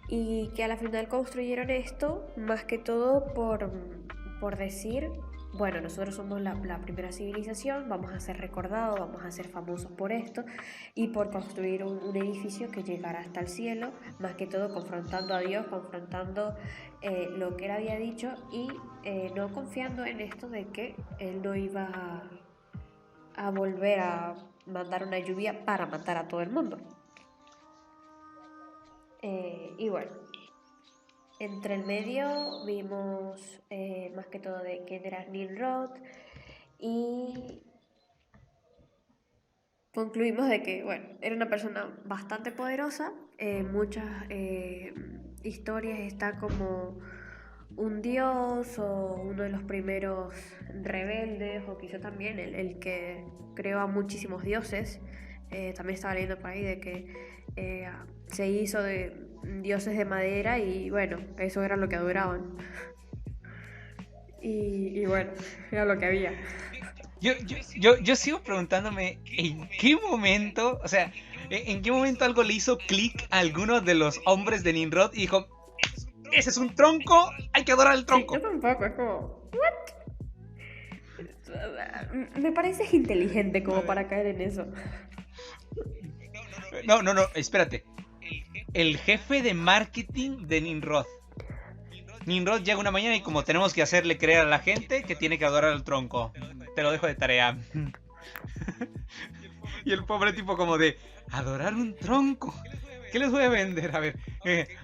Y que a la final construyeron esto más que todo por decir, bueno, nosotros somos la primera civilización, vamos a ser recordados, vamos a ser famosos por esto, y por construir un edificio que llegara hasta el cielo, más que todo confrontando a Dios, confrontando lo que él había dicho, y no confiando en esto de que él no iba a volver a mandar una lluvia para matar a todo el mundo. Y bueno, entre el medio vimos más que todo de quién era Nimrod, y concluimos de que, bueno, era una persona bastante poderosa. Muchas historias está como un dios o uno de los primeros rebeldes, o quizá también el que creó a muchísimos dioses. También estaba leyendo por ahí de que se hizo de dioses de madera, y bueno, eso era lo que adoraban. Y bueno, era lo que había. Yo sigo preguntándome en qué momento, o sea, en qué momento algo le hizo clic a alguno de los hombres de Nimrod y dijo, ese es un tronco, hay que adorar el tronco. Sí, yo tampoco, es como, ¿what? Me pareces inteligente como para caer en eso. No, espérate. El jefe de marketing de Nimrod. Nimrod llega una mañana y como tenemos que hacerle creer a la gente que tiene que adorar el tronco. Te lo dejo de tarea. Y el pobre tipo como de, ¿adorar un tronco? ¿Qué les voy a vender? A ver,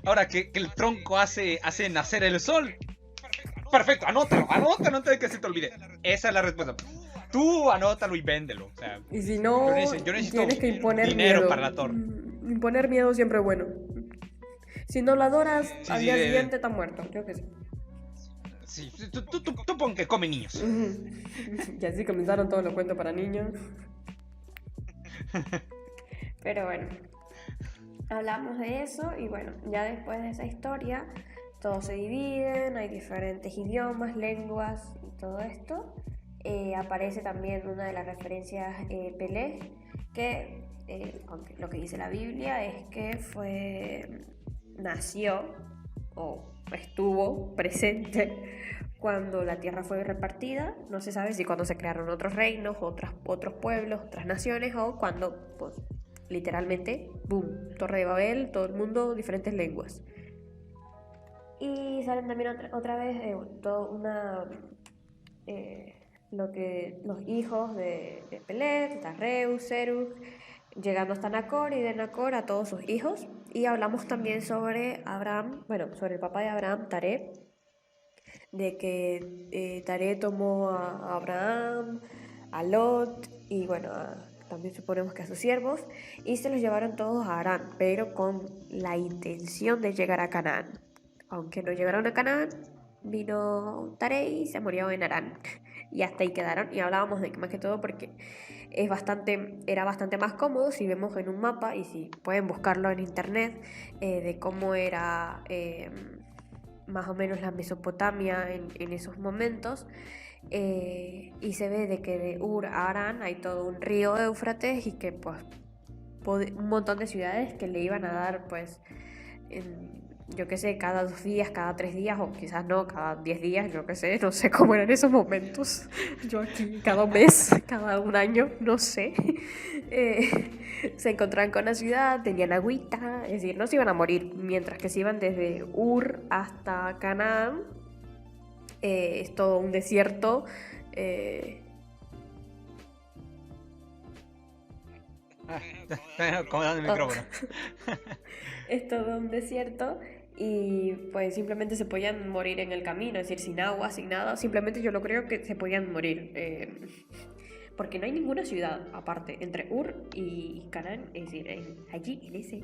ahora que el tronco hace nacer el sol. Perfecto, anótalo antes de que se te olvide. Esa es la respuesta. Tú anótalo y véndelo. O sea, y si no, yo necesito tienes que imponer dinero miedo. para la torre. Imponer miedo siempre es bueno. Si no lo adoras, Sí, al día siguiente está muerto. Yo qué sé. Sí, tú pon que come niños. Y así comenzaron todos los cuentos para niños. Pero bueno, hablamos de eso, y bueno, ya después de esa historia, todos se dividen, hay diferentes idiomas, lenguas y todo esto. Aparece también una de las referencias, Pelé, que aunque lo que dice la Biblia es que nació o estuvo presente cuando la tierra fue repartida. No se sabe si cuando se crearon otros reinos, otros pueblos, otras naciones, o cuando, pues, literalmente, boom, Torre de Babel, todo el mundo, diferentes lenguas. Y salen también otra vez los hijos de Pelet, Tarreus, Serug, llegando hasta Nacor, y de Nacor a todos sus hijos. Y hablamos también sobre Abraham, bueno, sobre el papá de Abraham, Taré, de que Taré tomó a Abraham, a Lot, y bueno, también suponemos que a sus siervos, y se los llevaron todos a Harán, pero con la intención de llegar a Canaán. Aunque no llegaron a Canaán, vino Taré y se murió en Harán. Y hasta ahí quedaron, y hablábamos de que más que todo porque era bastante más cómodo si vemos en un mapa, y si pueden buscarlo en internet, de cómo era más o menos la Mesopotamia en esos momentos, y se ve de que de Ur a Harán hay todo un río Éufrates, y que pues un montón de ciudades que le iban a dar, pues, yo qué sé, cada 2 días, cada 3 días, o quizás no, cada 10 días, yo qué sé, no sé cómo eran esos momentos. Yo aquí, cada mes, cada un año, no sé. Se encontraban con la ciudad, tenían agüita, es decir, no se iban a morir, mientras que se iban desde Ur hasta Canaán. Es todo un desierto. Acomodando el micrófono. Es todo un desierto y pues simplemente se podían morir en el camino, es decir, sin agua, sin nada. Simplemente yo lo creo que se podían morir. Porque no hay ninguna ciudad aparte entre Ur y Canaán, es decir, allí en ese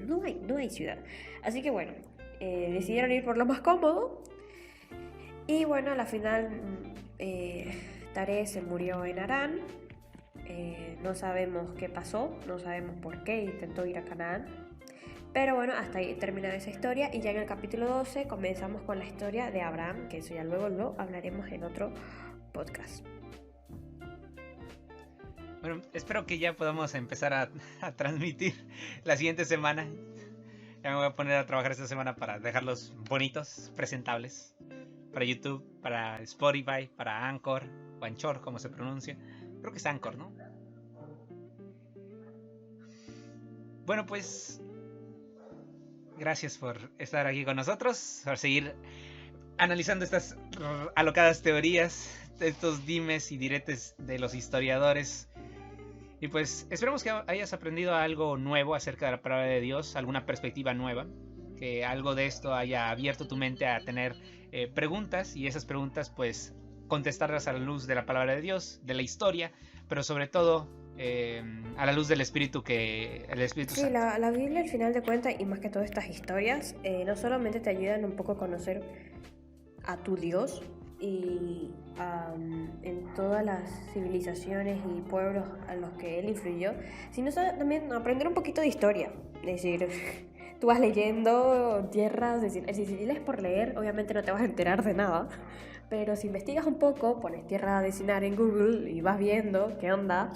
no hay ciudad. Así que bueno, decidieron ir por lo más cómodo. Y bueno, a la final Taré se murió en Harán. No sabemos qué pasó, no sabemos por qué intentó ir a Canaán. Pero bueno, hasta ahí termina esa historia. Y ya en el capítulo 12 comenzamos con la historia de Abraham, que eso ya luego lo hablaremos en otro podcast. Bueno, espero que ya podamos empezar a transmitir la siguiente semana. Ya me voy a poner a trabajar esta semana para dejarlos bonitos, presentables. Para YouTube, para Spotify, para Anchor, o Anchor, como se pronuncia. Creo que es Anchor, ¿no? Bueno, pues gracias por estar aquí con nosotros, por seguir analizando estas alocadas teorías, estos dimes y diretes de los historiadores. Y pues esperemos que hayas aprendido algo nuevo acerca de la palabra de Dios, alguna perspectiva nueva, que algo de esto haya abierto tu mente a tener preguntas, y esas preguntas pues contestarlas a la luz de la palabra de Dios, de la historia, pero sobre todo a la luz del Espíritu Santo. Sí, la Biblia al final de cuentas, y más que todas estas historias, no solamente te ayudan un poco a conocer a tu Dios y en todas las civilizaciones y pueblos a los que Él influyó, sino también aprender un poquito de historia. Es decir, tú vas leyendo tierras, es decir, si lees por leer, obviamente no te vas a enterar de nada. Pero si investigas un poco, pones tierra de Sinar en Google y vas viendo qué onda,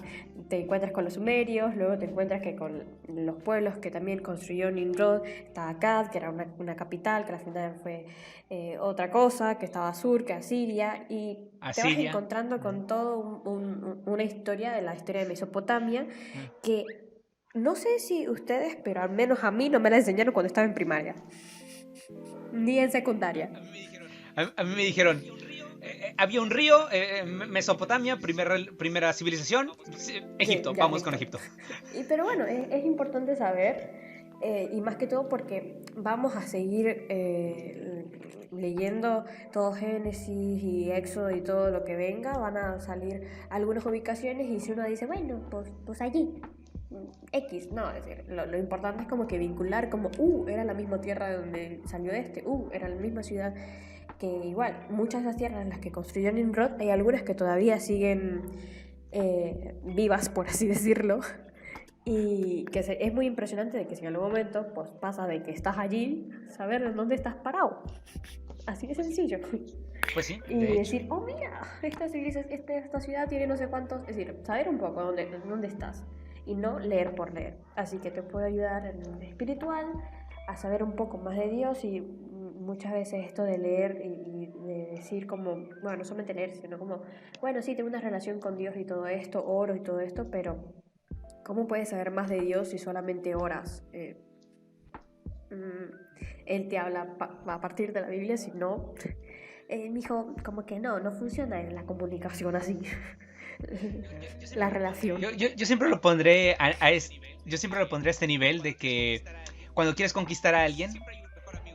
te encuentras con los sumerios, luego te encuentras que con los pueblos que también construyó Nimrod, está Akkad, que era una capital, que al final fue otra cosa, que estaba Sur, que Asiria, y te vas encontrando con todo una historia de la historia de Mesopotamia, que no sé si ustedes, pero al menos a mí no me la enseñaron cuando estaba en primaria, ni en secundaria. A mí me dijeron, había un río, Mesopotamia, primera civilización, Egipto, ya, vamos listo. con Egipto. Pero bueno, es importante saber, y más que todo porque vamos a seguir leyendo todo Génesis y Éxodo y todo lo que venga, van a salir algunas ubicaciones, y si uno dice, bueno, pues allí, X, no, es decir, lo importante es como que vincular como, era la misma tierra de donde salió era la misma ciudad. Que igual, muchas de las tierras en las que construyó Nimrod, hay algunas que todavía siguen vivas, por así decirlo, y que es muy impresionante de que si en algún momento pues, pasa de que estás allí, saber en dónde estás parado, así de sencillo. Pues sí, y decir, mira, esta ciudad tiene no sé cuántos, es decir, saber un poco dónde estás, y no leer por leer. Así que te puede ayudar en lo espiritual, a saber un poco más de Dios. Y muchas veces esto de leer y de decir como, bueno, no solamente leer, sino como, bueno, sí, tengo una relación con Dios y todo esto, oro y todo esto, pero ¿cómo puedes saber más de Dios si solamente oras? Él te habla a partir de la Biblia, si no, mijo, como que no funciona en la comunicación así. La relación. Yo siempre lo pondré yo siempre lo pondré a este nivel de que cuando quieres conquistar a alguien,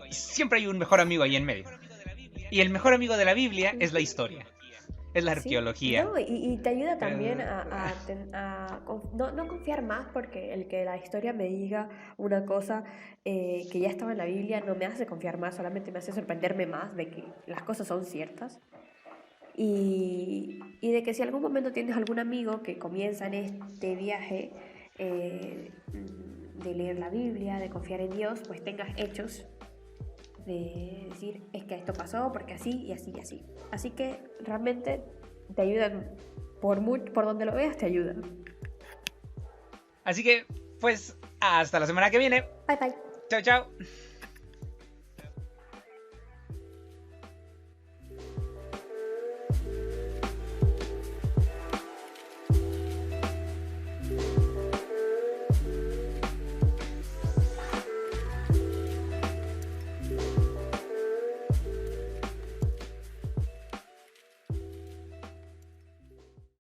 siempre hay un mejor amigo ahí en medio. Y el mejor amigo de la Biblia es la historia, es la arqueología. No, y te ayuda también a no confiar más, porque el que la historia me diga una cosa que ya estaba en la Biblia no me hace confiar más, solamente me hace sorprenderme más de que las cosas son ciertas. Y de que si algún momento tienes algún amigo que comienza en este viaje de leer la Biblia, de confiar en Dios, pues tengas hechos de decir, es que esto pasó porque así y así y así. Así que realmente te ayudan, por donde lo veas te ayudan. Así que Pues hasta la semana que viene. Bye bye. Chao, chao.